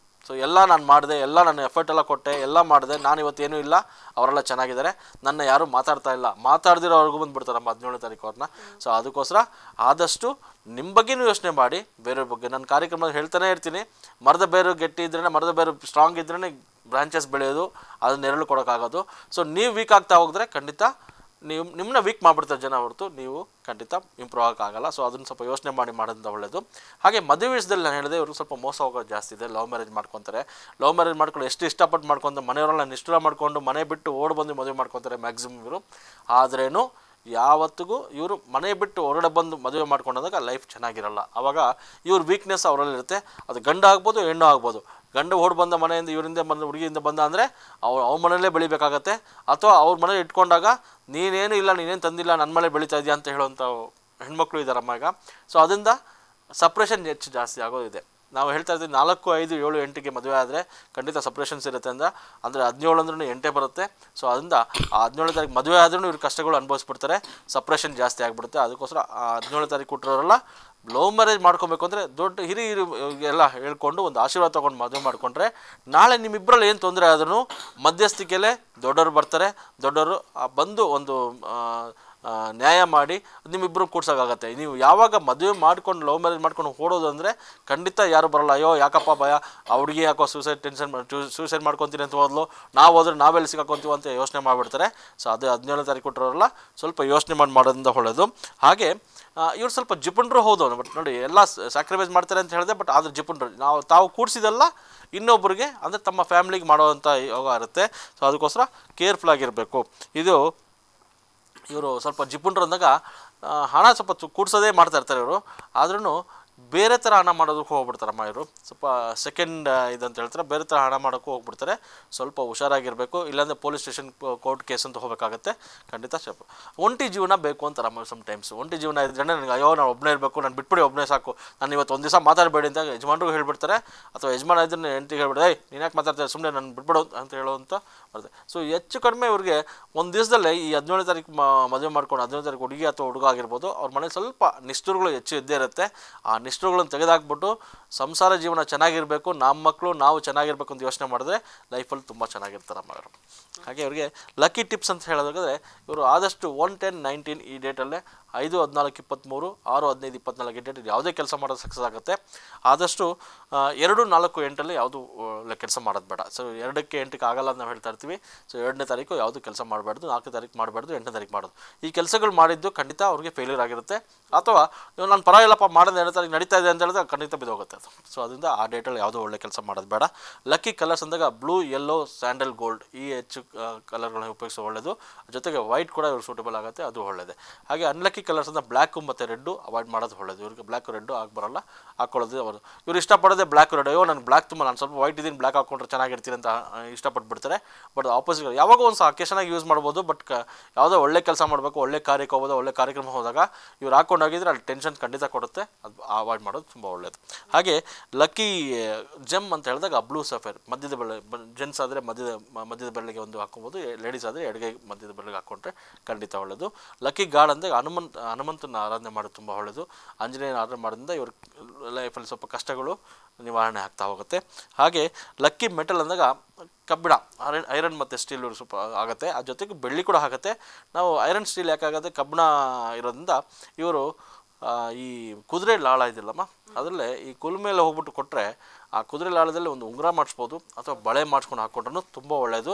ಸೊ ಎಲ್ಲ ನಾನು ಮಾಡಿದೆ, ಎಲ್ಲ ನಾನು ಎಫರ್ಟ್ ಎಲ್ಲ ಕೊಟ್ಟೆ, ಎಲ್ಲ ಮಾಡಿದೆ, ನಾನು ಇವತ್ತೇನೂ ಇಲ್ಲ, ಅವರೆಲ್ಲ ಚೆನ್ನಾಗಿದ್ದಾರೆ, ನನ್ನ ಯಾರೂ ಮಾತಾಡ್ತಾ ಇಲ್ಲ, ಮಾತಾಡ್ದಿರೋವ್ರಿಗೂ ಬಂದುಬಿಡ್ತಾರೆ ನಮ್ಮ 17 ತಾರೀಕು ಅವ್ರನ್ನ. ಸೊ ಅದಕ್ಕೋಸ್ಕರ ಆದಷ್ಟು ನಿಮ್ಮ ಬಗ್ಗೆನೂ ಯೋಚನೆ ಮಾಡಿ, ಬೇರೆಯವ್ರ ಬಗ್ಗೆ. ನನ್ನ ಕಾರ್ಯಕ್ರಮದಲ್ಲಿ ಹೇಳ್ತಾನೆ ಇರ್ತೀನಿ, ಮರದ ಬೇರು ಗಟ್ಟಿ ಇದ್ರೇ, ಮರದ ಬೇರು ಸ್ಟ್ರಾಂಗ್ ಇದ್ರೇ ಬ್ರಾಂಚಸ್ ಬೆಳೆಯೋದು, ಅದು ನೆರಳು ಕೊಡೋಕ್ಕಾಗೋದು. ಸೊ ನೀವು ವೀಕ್ ಆಗ್ತಾ ಹೋಗಿದ್ರೆ ಖಂಡಿತ ನೀವು ನಿಮ್ಮನ್ನ ವೀಕ್ ಮಾಡಿಬಿಡ್ತಾರೆ ಜನ ಹೊರತು ನೀವು ಖಂಡಿತ ಇಂಪ್ರೂವ್ ಆಗೋಕ್ಕಾಗಲ್ಲ. ಸೊ ಅದನ್ನು ಸ್ವಲ್ಪ ಯೋಚನೆ ಮಾಡೋದು ಒಳ್ಳೆಯದು. ಹಾಗೆ ಮದುವೆ ವಿಷಯದಲ್ಲಿ ನಾನು ಹೇಳಿದೆ, ಇವರು ಸ್ವಲ್ಪ ಮೋಸ ಹೋಗೋದು ಜಾಸ್ತಿ ಇದೆ. ಲವ್ ಮ್ಯಾರೇಜ್ ಮಾಡ್ಕೊತಾರೆ. ಲವ್ ಮ್ಯಾರೇಜ್ ಮಾಡ್ಕೊಂಡು ಎಷ್ಟು ಇಷ್ಟಪಟ್ಟು ಮಾಡ್ಕೊಂಡು ಮನೆಯವರೆಲ್ಲ ನಿಷ್ಠುರ ಮಾಡ್ಕೊಂಡು ಮನೆ ಬಿಟ್ಟು ಓಡಿ ಬಂದು ಮದುವೆ ಮಾಡ್ಕೊತಾರೆ ಮ್ಯಾಕ್ಸಿಮಮ್ ಇವರು. ಆದ್ರೇನು ಯಾವತ್ತಿಗೂ ಇವರು ಮನೆ ಬಿಟ್ಟು ಹೊರಗಡೆ ಬಂದು ಮದುವೆ ಮಾಡ್ಕೊಂಡಾಗ ಲೈಫ್ ಚೆನ್ನಾಗಿರಲ್ಲ. ಆವಾಗ ಇವ್ರ ವೀಕ್ನೆಸ್ ಅವರಲ್ಲಿರುತ್ತೆ. ಅದು ಗಂಡು ಆಗ್ಬೋದು ಹೆಣ್ಣು ಆಗ್ಬೋದು. ಗಂಡು ಓಡಿ ಬಂದ ಮನೆಯಿಂದ ಇವರಿಂದ ಬಂದ ಹುಡುಗಿಯಿಂದ ಬಂದ ಅಂದರೆ ಅವ್ರ ಮನೆಯಲ್ಲೇ ಬೆಳಿಬೇಕಾಗತ್ತೆ. ಅಥವಾ ಅವ್ರ ಮನೇಲಿ ಇಟ್ಕೊಂಡಾಗ ನೀನೇನು ಇಲ್ಲ, ನೀನೇನು ತಂದಿಲ್ಲ, ನನ್ನ ಮನೆ ಬೆಳೀತಾ ಇದೆಯಾ ಅಂತ ಹೇಳುವಂಥ ಹೆಣ್ಮಕ್ಳು ಇದ್ದಾರಮ್ಮ ಈಗ. ಸೊ ಅದರಿಂದ ಸಪ್ರೇಷನ್ ಹೆಚ್ಚು ಜಾಸ್ತಿ ಆಗೋದಿದೆ. ನಾವು ಹೇಳ್ತಾ ಇದ್ದೀವಿ 4, 5, 7, 8ಗೆ ಮದುವೆ ಆದರೆ ಖಂಡಿತ ಸಪ್ರೇಷನ್ಸ್ ಇರುತ್ತೆ ಅಂದರೆ 17 ಅಂದ್ರೂ 8 ಬರುತ್ತೆ. ಸೊ ಅದರಿಂದ ಆ 17 ತಾರೀಕು ಮದುವೆ ಆದ್ರೂ ಇವ್ರ ಕಷ್ಟಗಳು ಅನುಭವಿಸ್ಬಿಡ್ತಾರೆ, ಸಪ್ರೇಷನ್ ಜಾಸ್ತಿ ಆಗಿಬಿಡುತ್ತೆ. ಅದಕ್ಕೋಸ್ಕರ ಆ 17 ತಾರೀಕು ಕೊಟ್ಟಿರೋರೆಲ್ಲ ಲವ್ ಮ್ಯಾರೇಜ್ ಮಾಡ್ಕೊಬೇಕು ಅಂದರೆ ದೊಡ್ಡ ಹಿರಿಯರು ಎಲ್ಲ ಹೇಳ್ಕೊಂಡು ಒಂದು ಆಶೀರ್ವಾದ ತೊಗೊಂಡು ಮದುವೆ ಮಾಡಿಕೊಂಡ್ರೆ ನಾಳೆ ನಿಮ್ಮಿಬ್ಬರಲ್ಲಿ ಏನು ತೊಂದರೆ ಆದ್ರೂ ಮಧ್ಯಸ್ಥಿಕೆಯಲ್ಲೇ ದೊಡ್ಡವರು ಬರ್ತಾರೆ. ದೊಡ್ಡವರು ಬಂದು ಒಂದು ನ್ಯಾಯ ಮಾಡಿ ನಿಮ್ಮಿಬ್ಬರು ಕೂಡ್ಸೋಕ್ಕಾಗತ್ತೆ. ನೀವು ಯಾವಾಗ ಮದುವೆ ಮಾಡ್ಕೊಂಡು ಲವ್ ಮ್ಯಾರೇಜ್ ಮಾಡ್ಕೊಂಡು ಓಡೋದು ಅಂದರೆ ಖಂಡಿತ ಯಾರು ಬರೋಲ್ಲ. ಅಯ್ಯೋ ಯಾಕಪ್ಪ ಭಯ, ಆ ಹುಡುಗಿ ಯಾಕೋ ಸೂಸೈಡ್ ಮಾಡ್ಕೊತೀನಿ ಅಂತ ಹೋದ್ಲು, ನಾವು ಹೋದ್ರೆ ನಾವೆಲ್ಲಿ ಸಿಕ್ಕಾಕೊಂತೀವಿ ಅಂತ ಯೋಚನೆ ಮಾಡಿಬಿಡ್ತಾರೆ. ಸೊ ಅದು 17 ತಾರೀಕು ಕೊಟ್ಟರಲ್ಲ ಸ್ವಲ್ಪ ಯೋಚನೆ ಮಾಡೋದ್ರಿಂದ ಒಳ್ಳೆಯದು. ಹಾಗೆ ಇವ್ರು ಸ್ವಲ್ಪ ಜಿಪುಣರು ಹೌದು. ಬಟ್ ನೋಡಿ ಎಲ್ಲ ಸ್ಯಾಕ್ರಿಫೈಸ್ ಮಾಡ್ತಾರೆ ಅಂತ ಹೇಳಿದೆ, ಬಟ್ ಆದ್ರೆ ಜಿಪುಣರು ತಾವು ಕೂಡಿಸಿದೆಲ್ಲ ಇನ್ನೊಬ್ಬರಿಗೆ ಅಂದರೆ ತಮ್ಮ ಫ್ಯಾಮಿಲಿಗೆ ಮಾಡೋವಂಥ ಯೋಗ ಇರುತ್ತೆ. ಸೊ ಅದಕ್ಕೋಸ್ಕರ ಕೇರ್ಫುಲ್ ಆಗಿರಬೇಕು. ಇವರು ಸ್ವಲ್ಪ ಜಿಪುಣರು ಅಂದಾಗ ಹಣ ಸ್ವಲ್ಪ ಕೂಡ್ಸೋದೇ ಮಾಡ್ತಾ ಇರ್ತಾರೆ ಇವರು. ಆದ್ರೂ ಬೇರೆ ಥರ ಹಣ ಮಾಡೋದಕ್ಕೆ ಹೋಗ್ಬಿಡ್ತಾರಮ್ಮ ಇವರು. ಸ್ವಲ್ಪ ಸೆಕೆಂಡ್ ಇದಂತ ಹೇಳ್ತಾರೆ, ಬೇರೆ ಥರ ಹಣ ಮಾಡೋಕ್ಕೂ ಹೋಗ್ಬಿಡ್ತಾರೆ. ಸ್ವಲ್ಪ ಹುಷಾರಾಗಿರಬೇಕು, ಇಲ್ಲಾಂದರೆ ಪೊಲೀಸ್ ಸ್ಟೇಷನ್ ಕೋರ್ಟ್ ಕೇಸ್ ಅಂತ ಹೋಗಬೇಕಾಗತ್ತೆ. ಖಂಡಿತ ಸ್ವಲ್ಪ ಒಂಟಿ ಜೀವನ ಬೇಕು ಅಂತಾರಮ್ಮ ಸಮ್ಟೈಮ್ಸ್. ಒಂಟಿ ಜೀವನ ಇದ್ರೆ ನನಗೆ ಅಯ್ಯೋ ನಾನು ಒಬ್ಬನೇ ಇರಬೇಕು, ನಾನು ಬಿಟ್ಬಿಡಿ ಒಬ್ಬನೇ ಸಾಕು, ನಾನು ಇವತ್ತು ಒಂದು ದಿವಸ ಮಾತಾಡಬೇಡಿ ಅಂತ ಯಜಮಾನ್ರಿಗೂ ಹೇಳ್ಬಿಡ್ತಾರೆ. ಅಥವಾ ಯಜಮಾನ ಇದ್ರೆ ಹೆಂಡತಿಗೆ ಹೇಳ್ಬಿಡಿ, ನೀನು ಯಾಕೆ ಮಾತಾಡ್ತಾರೆ, ಸುಮ್ಮನೆ ನಾನು ಬಿಟ್ಬಿಡೋ ಅಂತ ಹೇಳುವಂಥ ಬರುತ್ತೆ. ಸೊ ಹೆಚ್ಚು ಕಡಿಮೆ ಇವ್ರಿಗೆ ಒಂದು ದಿವಸದಲ್ಲೇ ಈ 17 ತಾರೀಕು ಮದುವೆ ಮಾಡ್ಕೊಂಡು 17 ತಾರೀಕು ಹುಡುಗಿ ಅಥವಾ ಹುಡುಗ ಆಗಿರ್ಬೋದು, ಅವ್ರ ಮನೇಲಿ ಸ್ವಲ್ಪ ನಿಷ್ಠುರಗಳು ಹೆಚ್ಚು ಇದ್ದೇ ಇರುತ್ತೆ. ಆ ನಿಷ್ಠುರಗಳನ್ನು ತೆಗೆದಾಕ್ಬಿಟ್ಟು ಸಂಸಾರ ಜೀವನ ಚೆನ್ನಾಗಿರಬೇಕು, ನಮ್ಮ ಮಕ್ಕಳು ನಾವು ಚೆನ್ನಾಗಿರ್ಬೇಕು ಅಂತ ಯೋಚನೆ ಮಾಡಿದ್ರೆ ಲೈಫಲ್ಲಿ ತುಂಬ ಚೆನ್ನಾಗಿರ್ತಾರಮ್ಮ ಅವರು. ಹಾಗೆ ಇವರಿಗೆ ಲಕ್ಕಿ ಟಿಪ್ಸ್ ಅಂತ ಹೇಳೋದಾದ್ರೆ ಇವರು ಆದಷ್ಟು 1, 10, 19 ಈ ಡೇಟಲ್ಲೇ 5, 14, 23, 6, 15, 24 ಈ ಡೇಟ್ ಯಾವುದೇ ಕೆಲಸ ಮಾಡೋದು ಸಕ್ಸಸ್ ಆಗುತ್ತೆ. ಆದಷ್ಟು 2, 4, 8 ಯಾವುದು ಕೆಲಸ ಮಾಡೋದು ಬೇಡ. ಸೊ 2ಕ್ಕೆ 8ಕ್ಕೆ ಆಗಲ್ಲ ಅಂತ ನಾವು ಹೇಳ್ತಾ ಇರ್ತೀವಿ. ಸೊ 2ನೇ ತಾರೀಕು ಯಾವುದು ಕೆಲಸ ಮಾಡಬಾರ್ದು, 4ನೇ ತಾರೀಕು ಮಾಡಬಾರ್ದು, 8ನೇ ತಾರೀಕು ಮಾಡೋದು. ಈ ಕೆಲಸಗಳು ಮಾಡಿದ್ದು ಖಂಡಿತ ಅವ್ರಿಗೆ ಫೇಲ್ಯೂರ್ ಆಗಿರುತ್ತೆ. ಅಥವಾ ನಾನು ಪರವಾಗಿಲ್ಲಪ್ಪ ಮಾಡೋದು 2ನೇ ತಾರೀಕು ನಡೀತಾ ಇದೆ ಅಂತ ಹೇಳಿದ್ರೆ ಖಂಡಿತ ಬಿದ್ದೋಗುತ್ತೆ ಅದು. ಸೊ ಅದರಿಂದ ಆ ಡೇಟಲ್ಲಿ ಯಾವುದೋ ಒಳ್ಳೆ ಕೆಲಸ ಮಾಡೋದು ಬೇಡ. ಲಕ್ಕಿ ಕಲರ್ಸ್ ಅಂದಾಗ ಬ್ಲೂ, ಯೆಲ್ಲೋ, ಸ್ಯಾಂಡಲ್, ಗೋಲ್ಡ್ ಈ ಹೆಚ್ಚು ಕಲರ್ಗಳನ್ನ ಉಪಯೋಗಿಸೋ ಒಳ್ಳೆಯದು. ಜೊತೆಗೆ ವೈಟ್ ಕೂಡ ಇವ್ರು ಸೂಟಬಲ್ ಆಗುತ್ತೆ, ಅದು ಒಳ್ಳೆಯದೇ. ಹಾಗೆ ಅನ್ಲಕ್ಕಿ ಕಲರ್ಸ್ ಅಂದರೆ ಬ್ಲ್ಯಾಕು ಮತ್ತು ರೆಡ್ಡು ಅವಾಯ್ಡ್ ಮಾಡೋದು ಒಳ್ಳೆಯದು. ಇವ್ರಿಗೆ ಬ್ಲ್ಯಾಕ್ ರೆಡ್ಡು ಆಗಿ ಬರೋಲ್ಲ, ಹಾಕೊಳ್ಳೋದು ಅವರು. ಇವ್ರು ಇಷ್ಟಪಡೋದೇ ಬ್ಲ್ಯಾಕ್ ರೆಡ್. ಅಯ್ಯೋ ನಾನು ಬ್ಲ್ಯಾಕ್ ತುಂಬ, ನಾನು ಸ್ವಲ್ಪ ವೈಟ್ ಇದ್ದೀನಿ, ಬ್ಲ್ಯಾಕ್ ಹಾಕ್ಕೊಂಡ್ರೆ ಚೆನ್ನಾಗಿರ್ತೀನಿ ಅಂತ ಇಷ್ಟಪಟ್ಬಿಡ್ತಾರೆ. ಬಟ್ ಆಪೋಸಿಟ್ ಯಾವಾಗ ಒಂದು ಅಕೇಶನಾಗಿ ಯೂಸ್ ಮಾಡ್ಬೋದು. ಬಟ್ ಯಾವುದೋ ಒಳ್ಳೆ ಕೆಲಸ ಮಾಡಬೇಕು, ಒಳ್ಳೆ ಕಾರ್ಯಕ್ಕೆ ಹೋಗೋದು, ಒಳ್ಳೆ ಕಾರ್ಯಕ್ರಮ ಹೋದಾಗ ಇವ್ರು ಹಾಕ್ಕೊಂಡೋಗಿದ್ರೆ ಅಲ್ಲಿ ಟೆನ್ಷನ್ ಖಂಡಿತ ಕೊಡುತ್ತೆ. ಅದು ಅವಾಯ್ಡ್ ಮಾಡೋದು ತುಂಬ ಒಳ್ಳೆಯದು. ಹಾಗೆ ಲಕ್ಕಿ ಜೆಮ್ ಅಂತ ಹೇಳಿದಾಗ ಬ್ಲೂ ಸಫೇರ್ ಮಧ್ಯದ ಬೆರಳು, ಜೆಂಟ್ಸ್ ಆದರೆ ಮಧ್ಯದ ಬೆರಳಿಗೆ ಒಂದು ಹಾಕ್ಕೊಬೋದು, ಲೇಡೀಸ್ ಆದರೆ ಎಡಗೈ ಮಧ್ಯದ ಬೆರಳಿಗೆ ಹಾಕ್ಕೊಂಡ್ರೆ ಖಂಡಿತ ಒಳ್ಳೆಯದು. ಲಕ್ಕಿ ಗಾರ್ಡ್ ಅಂದರೆ ಹನುಮಂತನ ಆರಾಧನೆ ಮಾಡೋದು ತುಂಬ ಒಳ್ಳೆಯದು. ಆಂಜನೇಯನ ಆರಾಧನೆ ಮಾಡೋದ್ರಿಂದ ಇವ್ರ ಲೈಫಲ್ಲಿ ಸ್ವಲ್ಪ ಕಷ್ಟಗಳು ನಿವಾರಣೆ ಆಗ್ತಾ ಹೋಗುತ್ತೆ. ಹಾಗೆ ಲಕ್ಕಿ ಮೆಟಲ್ ಅಂದಾಗ ಕಬ್ಬಿಣ, ಐರನ್ ಮತ್ತು ಸ್ಟೀಲ್ ಸ್ವಲ್ಪ ಆಗುತ್ತೆ. ಆ ಜೊತೆಗೆ ಬೆಳ್ಳಿ ಕೂಡ ಆಗುತ್ತೆ. ನಾವು ಐರನ್ ಸ್ಟೀಲ್ ಯಾಕಾಗುತ್ತೆ, ಕಬ್ಬಿಣ ಇರೋದ್ರಿಂದ ಇವರು ಈ ಕುದುರೆ ಲಾಳ ಇದೆಯಲ್ಲಮ್ಮ, ಅದರಲ್ಲೇ ಈ ಕುಲ್ಮೇಲೆ ಹೋಗ್ಬಿಟ್ಟು ಕೊಟ್ಟರೆ ಆ ಕುದುರೆ ಲಾಳದಲ್ಲಿ ಒಂದು ಉಂಗುರ ಮಾಡಿಸ್ಬೋದು ಅಥವಾ ಬಳೆ ಮಾಡಿಸ್ಕೊಂಡು ಹಾಕ್ಕೊಂಡ್ರೂ ತುಂಬ ಒಳ್ಳೆಯದು.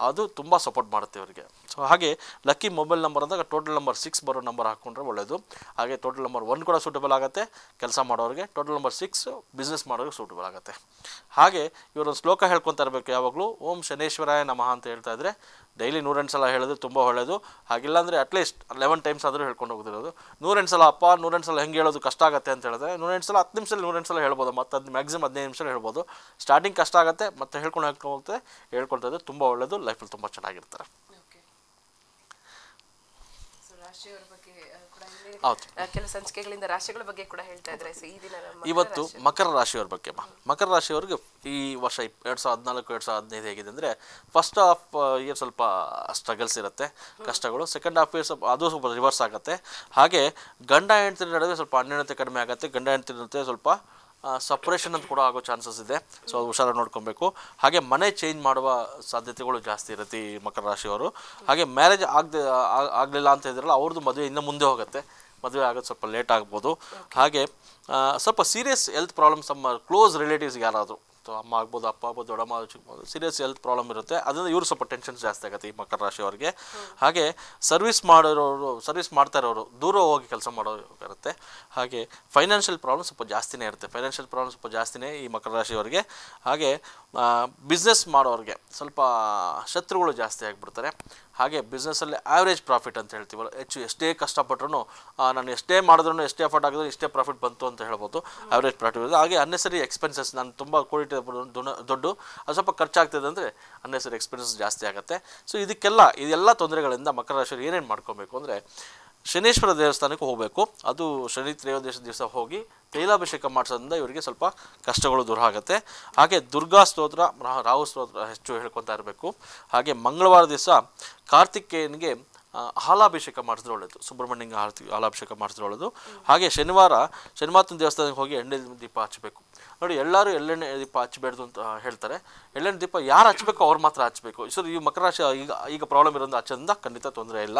ಅದು ತುಂಬ ಸಪೋರ್ಟ್ ಮಾಡುತ್ತೆ ಇವರಿಗೆ. ಸೊ ಹಾಗೆ ಲಕ್ಕಿ ಮೊಬೈಲ್ ನಂಬರ್ ಅಂದಾಗ ಟೋಟಲ್ ನಂಬರ್ 6 ಬರೋ ನಂಬರ್ ಹಾಕ್ಕೊಂಡ್ರೆ ಒಳ್ಳೆಯದು. ಹಾಗೆ ಟೋಟಲ್ ನಂಬರ್ 1 ಕೂಡ ಸೂಟಬಲ್ ಆಗುತ್ತೆ ಕೆಲಸ ಮಾಡೋರಿಗೆ. ಟೋಟಲ್ ನಂಬರ್ 6 ಬಿಸ್ನೆಸ್ ಮಾಡೋರಿಗೆ ಸೂಟಬಲ್ ಆಗುತ್ತೆ. ಹಾಗೆ ಇವರೊಂದು ಶ್ಲೋಕ ಹೇಳ್ಕೊತಾ ಇರಬೇಕು ಯಾವಾಗಲೂ. ಓಂ ಶನೇಶ್ವರಾಯ ನಮಃ ಅಂತ ಹೇಳ್ತಾ ಇದ್ದರೆ ಡೈಲಿ 108 ಸಲ ಹೇಳೋದು ತುಂಬ ಒಳ್ಳೆಯದು. ಹಾಗಿಲ್ಲ ಅಂದರೆ ಅಟ್ಲೀಸ್ಟ್ 11 ಟೈಮ್ಸ್ ಆದರೂ ಹೇಳ್ಕೊಂಡು ಹೋಗ್ತಿರೋದು. 108 ಸಲ ಅಪ್ಪ 108 ಸಲ ಹೆಂಗೆ ಹೇಳೋದು ಕಷ್ಟ ಆಗುತ್ತೆ ಅಂತ ಹೇಳಿದ್ರೆ 108 ಸಲ 10 ನಿಮಿಷದಲ್ಲಿ 108 ಸಲ ಹೇಳ್ಬೋದು. ಮತ್ತು ಅದು ಮ್ಯಾಕ್ಸಿಮಮ್ 15 ನಿಮಿಷ ಬೇಕಾದ್ರೆ ಹೇಳ್ಬೋದು. ಸ್ಟಾರ್ಟಿಂಗ್ ಕಷ್ಟ ಆಗುತ್ತೆ, ಮತ್ತೆ ಹೇಳ್ಕೊಂಡು ಹೋಗ್ತದೆ, ಹೇಳ್ಕೊಳ್ತಾ ಇದ್ದರೆ ತುಂಬ ಒಳ್ಳೆಯದು, ಲೈಫಲ್ಲಿ ತುಂಬ ಚೆನ್ನಾಗಿರ್ತಾರೆ. ಕೆಲವು ಸಂಚಿಕೆಗಳಿಂದ ರಾಶಿಗಳ ಬಗ್ಗೆ ಕೂಡ ಹೇಳ್ತಾ ಇದ್ರೆ, ಈ ದಿನ ಇವತ್ತು ಮಕರ ರಾಶಿಯವ್ರ ಬಗ್ಗೆ. ಮಕರ ರಾಶಿಯವ್ರಿಗೆ ಈ ವರ್ಷ 2014-2015 ಹೇಗಿದೆ ಅಂದರೆ, ಫಸ್ಟ್ ಹಾಫ್ ಇಯರ್ ಸ್ವಲ್ಪ ಸ್ಟ್ರಗಲ್ಸ್ ಇರುತ್ತೆ, ಕಷ್ಟಗಳು. ಸೆಕೆಂಡ್ ಹಾಫ್ ಇಯರ್ ಸ್ವಲ್ಪ ಅದು ಸ್ವಲ್ಪ ರಿವರ್ಸ್ ಆಗುತ್ತೆ. ಹಾಗೆ ಗಂಡ ಹೆಂಡತಿ ನಡುವೆ ಸ್ವಲ್ಪ ಅನ್ಯೋನ್ಯತೆ ಕಡಿಮೆ ಆಗುತ್ತೆ, ಗಂಡ ಹೆಂಡತಿ ನಡುವೆ ಸ್ವಲ್ಪ ಸಪ್ರೇಷನ್ ಅಂತ ಕೂಡ ಆಗೋ ಚಾನ್ಸಸ್ ಇದೆ. ಸೊ ಅದು ಹುಷಾರಾಗಿ ನೋಡ್ಕೊಬೇಕು. ಹಾಗೆ ಮನೆ ಚೇಂಜ್ ಮಾಡುವ ಸಾಧ್ಯತೆಗಳು ಜಾಸ್ತಿ ಇರುತ್ತೆ ಈ ಮಕರ ರಾಶಿಯವರು. ಹಾಗೆ ಮ್ಯಾರೇಜ್ ಆಗಲಿಲ್ಲ ಅಂತ ಇದ್ರಲ್ಲ, ಅವ್ರದ್ದು ಮದುವೆ ಇನ್ನು ಮುಂದೆ ಹೋಗುತ್ತೆ, ಮದುವೆ ಆಗೋದು ಸ್ವಲ್ಪ ಲೇಟ್ ಆಗ್ಬೋದು. ಹಾಗೆ ಸ್ವಲ್ಪ ಸೀರಿಯಸ್ ಹೆಲ್ತ್ ಪ್ರಾಬ್ಲಮ್ಸ್ ನಮ್ಮ ಕ್ಲೋಸ್ ರಿಲೇಟಿವ್ಸ್ ಯಾರಾದರೂ, ಅಮ್ಮ ಆಗ್ಬೋದು, ಅಪ್ಪ ಆಗ್ಬೋದು, ದೊಡ್ಡಮ್ಮ ಚಿಕ್ಕಬೋದು, ಸೀರಿಯಸ್ ಹೆಲ್ತ್ ಪ್ರಾಬ್ಲಮ್ ಇರುತ್ತೆ. ಅದರಿಂದ ಇವರು ಸ್ವಲ್ಪ ಟೆನ್ಷನ್ ಜಾಸ್ತಿ ಆಗುತ್ತೆ ಈ ಮಕರ ರಾಶಿಯವರಿಗೆ. ಹಾಗೆ ಸರ್ವಿಸ್ ಮಾಡ್ತಾ ಇರೋರು ದೂರ ಹೋಗಿ ಕೆಲಸ ಮಾಡೋರುತ್ತೆ. ಹಾಗೆ ಫೈನಾನ್ಷಿಯಲ್ ಪ್ರಾಬ್ಲಮ್ ಸ್ವಲ್ಪ ಜಾಸ್ತಿನೇ ಇರುತ್ತೆ, ಈ ಮಕರ ರಾಶಿಯವರಿಗೆ. ಹಾಗೆ ಬಿಸ್ನೆಸ್ ಮಾಡೋರಿಗೆ ಸ್ವಲ್ಪ ಶತ್ರುಗಳು ಜಾಸ್ತಿ ಆಗಿಬಿಡ್ತಾರೆ. ಹಾಗೆ ಬಿಸ್ನೆಸ್ಸಲ್ಲಿ ಆ್ಯಾವ್ರೇಜ್ ಪ್ರಾಫಿಟ್ ಅಂತ ಹೇಳ್ತೀವಲ್ಲ, ಎಷ್ಟೇ ಕಷ್ಟಪಟ್ಟರು, ನಾನು ಎಷ್ಟೇ ಮಾಡಿದ್ರು, ಎಷ್ಟೇ ಎಫರ್ಟ್ ಆಗಿದ್ರು ಇಷ್ಟೇ ಪ್ರಾಫಿಟ್ ಬಂತು ಅಂತ ಹೇಳ್ಬೋದು, ಆ್ಯಾವ್ರೇಜ್ ಪ್ರಾಫಿಟ್ ಇದೆ. ಹಾಗೆ ಅನ್ನೆಸರಿ ಎಕ್ಸ್ಪೆನ್ಸಸ್, ನಾನು ತುಂಬ ಕೋಟಿ ದುಡ್ಡು ಅದು ಸ್ವಲ್ಪ ಖರ್ಚಾಗ್ತದೆ ಅಂದರೆ ಅನ್ನೆಸರಿ ಎಕ್ಸ್ಪೆನ್ಸಸ್ ಜಾಸ್ತಿ ಆಗುತ್ತೆ. ಸೊ ಇದೆಲ್ಲ ತೊಂದರೆಗಳಿಂದ ಮಕರ ರಾಶಿಯವರು ಏನೇನು ಮಾಡ್ಕೊಬೇಕು ಅಂದರೆ, ಶನೀಶ್ವರ ದೇವಸ್ಥಾನಕ್ಕೆ ಹೋಗಬೇಕು. ಅದು ಶನಿ ತ್ರಯೋದಶಿ ದಿವಸ ಹೋಗಿ ತೈಲಾಭಿಷೇಕ ಮಾಡಿಸೋದ್ರಿಂದ ಇವರಿಗೆ ಸ್ವಲ್ಪ ಕಷ್ಟಗಳು ದೂರ ಆಗುತ್ತೆ. ಹಾಗೆ ದುರ್ಗಾ ಸ್ತೋತ್ರ, ರಾಹು ಸ್ತೋತ್ರ ಹೆಚ್ಚು ಹೇಳ್ಕೊತಾ ಇರಬೇಕು. ಹಾಗೆ ಮಂಗಳವಾರ ದಿವಸ ಕಾರ್ತಿಕೇಯನಿಗೆ ಹಾಲಾಭಿಷೇಕ ಮಾಡಿಸಿದ್ರೆ ಒಳ್ಳೆಯದು, ಸುಬ್ರಹ್ಮಣ್ಯಂಗೆ ಹಾಲಾಭಿಷೇಕ ಮಾಡಿಸಿದ್ರೆ ಒಳ್ಳೆಯದು. ಹಾಗೆ ಶನಿವಾರ ಶನಿಮಾತನ ದೇವಸ್ಥಾನಕ್ಕೆ ಹೋಗಿ ಎಣ್ಣೆ ದೀಪ ಹಚ್ಚಬೇಕು. ನೋಡಿ, ಎಲ್ಲರೂ ಎಳ್ಳೆಣ್ಣೆ ದೀಪ ಹಚ್ಚಬೇಡ್ದು ಅಂತ ಹೇಳ್ತಾರೆ. ಎಳ್ಳೆಣ್ಣೆ ದೀಪ ಯಾರು ಹಚ್ಚಬೇಕು ಅವ್ರು ಮಾತ್ರ ಹಚ್ಚಬೇಕು. ಸೊ ಈ ಮಕರ ರಾಶಿ ಈಗ ಪ್ರಾಬ್ಲಮ್ ಇರೋದ್ರಿಂದ ಹಚ್ಚೋದ್ರಿಂದ ಖಂಡಿತ ತೊಂದರೆ ಇಲ್ಲ.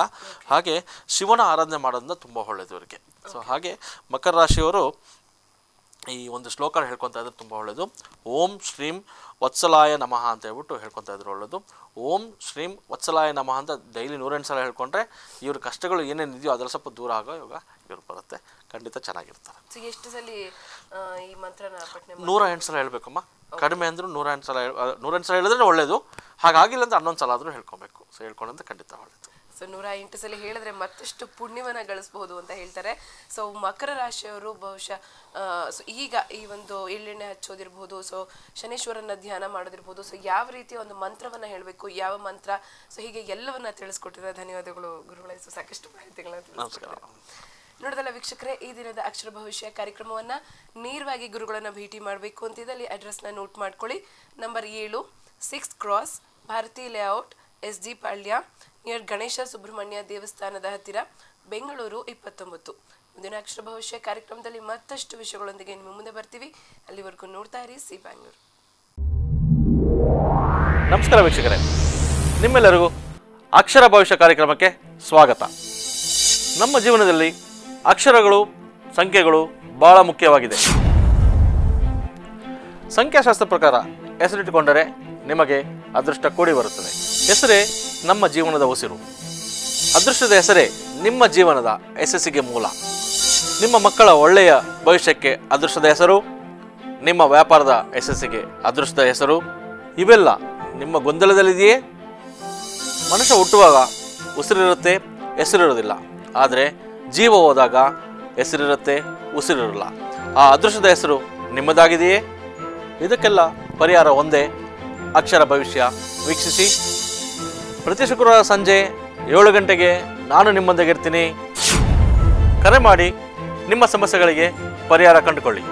ಹಾಗೆ ಶಿವನ ಆರಾಧನೆ ಮಾಡೋದ್ರಿಂದ ತುಂಬ ಒಳ್ಳೆಯದು ಇವರಿಗೆ. ಸೊ ಹಾಗೆ ಮಕರ ರಾಶಿಯವರು ಈ ಒಂದು ಶ್ಲೋಕ ಹೇಳ್ಕೊತಾ ಇದ್ರೆ ತುಂಬ ಒಳ್ಳೆಯದು. ಓಂ ಶ್ರೀಂ ವತ್ಸಲಾಯ ನಮಃ ಅಂತ ಹೇಳ್ಬಿಟ್ಟು ಹೇಳ್ಕೊತಾ ಇದ್ರು ಒಳ್ಳೆಯದು. ಓಂ ಶ್ರೀಂ ವತ್ಸಲಾಯ ನಮಃ ಅಂತ ಡೈಲಿ 108 ಸಲ ಹೇಳ್ಕೊಂಡ್ರೆ ಇವ್ರ ಕಷ್ಟಗಳು ಏನೇನಿದೆಯೋ ಅದರ ಸ್ವಲ್ಪ ದೂರ ಆಗೋ ಇವಾಗ ಇವ್ರು ಬರುತ್ತೆ, ಖಂಡಿತ ಚೆನ್ನಾಗಿರ್ತಾರೆ. ಎಷ್ಟು ಸಲ ಈ ಮಂತ್ರನ ಪಠನೆ 108 ಸಲ ಹೇಳ್ಬೇಕಮ್ಮ, ಕಡಿಮೆ ಅಂದರೂ 108 ಸಲ ಹೇಳಿದ್ರೆ ಒಳ್ಳೆಯದು. ಹಾಗಾಗಿಲ್ಲ ಅಂದರೆ 11 ಸಲ ಆದರೂ ಹೇಳ್ಕೊಬೇಕು. ಸೊ ಹೇಳ್ಕೊಂಡ್ರೆ ಖಂಡಿತ ಒಳ್ಳೆಯದು. ಸೊ 108 ಸಲ ಹೇಳಿದ್ರೆ ಮತ್ತಷ್ಟು ಪುಣ್ಯವನ್ನ ಗಳಿಸಬಹುದು ಅಂತ ಹೇಳ್ತಾರೆ. ಸೊ ಮಕರ ರಾಶಿಯವರು ಬಹುಶಃ ಈಗ ಈ ಒಂದು ಎಳ್ಳೆಣ್ಣೆ ಹಚ್ಚೋದಿರ್ಬೋದು, ಸೊ ಶನೀಶ್ವರನ ಧ್ಯಾನ ಮಾಡೋದಿರ್ಬೋದು, ಸೊ ಯಾವ ರೀತಿಯ ಒಂದು ಮಂತ್ರವನ್ನ ಹೇಳಬೇಕು, ಯಾವ ಮಂತ್ರ, ಸೊ ಹೀಗೆ ಎಲ್ಲವನ್ನ ತಿಳಿಸ್ಕೊಟ್ಟಿದ್ದಾರೆ. ಧನ್ಯವಾದಗಳು ಗುರುಗಳೇ. ಸೊ ಸಾಕಷ್ಟು ಮಾಹಿತಿಗಳನ್ನ ನೋಡಿದಲ್ಲ ವೀಕ್ಷಕರೇ, ಈ ದಿನದ ಅಕ್ಷರ ಭವಿಷ್ಯ ಕಾರ್ಯಕ್ರಮವನ್ನ ನೇರವಾಗಿ ಗುರುಗಳನ್ನ ಭೇಟಿ ಮಾಡಬೇಕು ಅಂತಿದ್ದಲ್ಲಿ ಅಡ್ರೆಸ್ನ ನೋಟ್ ಮಾಡ್ಕೊಳ್ಳಿ. Number 7, 6 cross, Bharathi layout, SD Palya, near Ganesha Subrahmanya ದೇವಸ್ಥಾನದ ಹತ್ತಿರ, ಬೆಂಗಳೂರು 29. ಮುಂದಿನ ಅಕ್ಷರ ಭವಿಷ್ಯ ಕಾರ್ಯಕ್ರಮದಲ್ಲಿ ಮತ್ತಷ್ಟು ವಿಷಯಗಳೊಂದಿಗೆ ನಿಮ್ಮ ಮುಂದೆ ಬರ್ತೀವಿ. ಅಲ್ಲಿವರೆಗೂ ನೋಡ್ತಾ ಇರಿ ಸಿ ಬ್ಯಾಂಗ್ಳೂರು. ನಮಸ್ಕಾರ ವೀಕ್ಷಕರೇ, ನಿಮ್ಮೆಲ್ಲರಿಗೂ ಅಕ್ಷರ ಭವಿಷ್ಯ ಕಾರ್ಯಕ್ರಮಕ್ಕೆ ಸ್ವಾಗತ. ನಮ್ಮ ಜೀವನದಲ್ಲಿ ಅಕ್ಷರಗಳು, ಸಂಖ್ಯೆಗಳು ಬಹಳ ಮುಖ್ಯವಾಗಿದೆ. ಸಂಖ್ಯಾಶಾಸ್ತ್ರ ಪ್ರಕಾರ ಹೆಸರಿಟ್ಟುಕೊಂಡರೆ ನಿಮಗೆ ಅದೃಷ್ಟ ಕೂಡಿ ಬರುತ್ತದೆ. ಹೆಸರೇ ನಮ್ಮ ಜೀವನದ ಉಸಿರು. ಅದೃಷ್ಟದ ಹೆಸರೇ ನಿಮ್ಮ ಜೀವನದ ಯಶಸ್ಸಿಗೆ ಮೂಲ. ನಿಮ್ಮ ಮಕ್ಕಳ ಒಳ್ಳೆಯ ಭವಿಷ್ಯಕ್ಕೆ ಅದೃಷ್ಟದ ಹೆಸರು, ನಿಮ್ಮ ವ್ಯಾಪಾರದ ಯಶಸ್ಸಿಗೆ ಅದೃಷ್ಟದ ಹೆಸರು, ಇವೆಲ್ಲ ನಿಮ್ಮ ಗೊಂದಲದಲ್ಲಿದೆಯೇ? ಮನುಷ್ಯ ಹುಟ್ಟುವಾಗ ಉಸಿರಿರುತ್ತೆ, ಹೆಸರಿರೋದಿಲ್ಲ. ಆದರೆ ಜೀವ ಹೋದಾಗ ಹೆಸರಿರುತ್ತೆ, ಉಸಿರಿರಲ್ಲ. ಆ ಅದೃಷ್ಟದ ಹೆಸರು ನಿಮ್ಮದಾಗಿದೆಯೇ? ಇದಕ್ಕೆಲ್ಲ ಪರಿಹಾರ ಒಂದೇ, ಅಕ್ಷರ ಭವಿಷ್ಯ ವೀಕ್ಷಿಸಿ. ಪ್ರತಿ ಶುಕ್ರವಾರ ಸಂಜೆ 7 ಗಂಟೆಗೆ ನಾನು ನಿಮ್ಮೊಂದಿಗೆ ಇರ್ತೀನಿ. ಕರೆ ಮಾಡಿ ನಿಮ್ಮ ಸಮಸ್ಯೆಗಳಿಗೆ ಪರಿಹಾರ ಕಂಡುಕೊಳ್ಳಿ.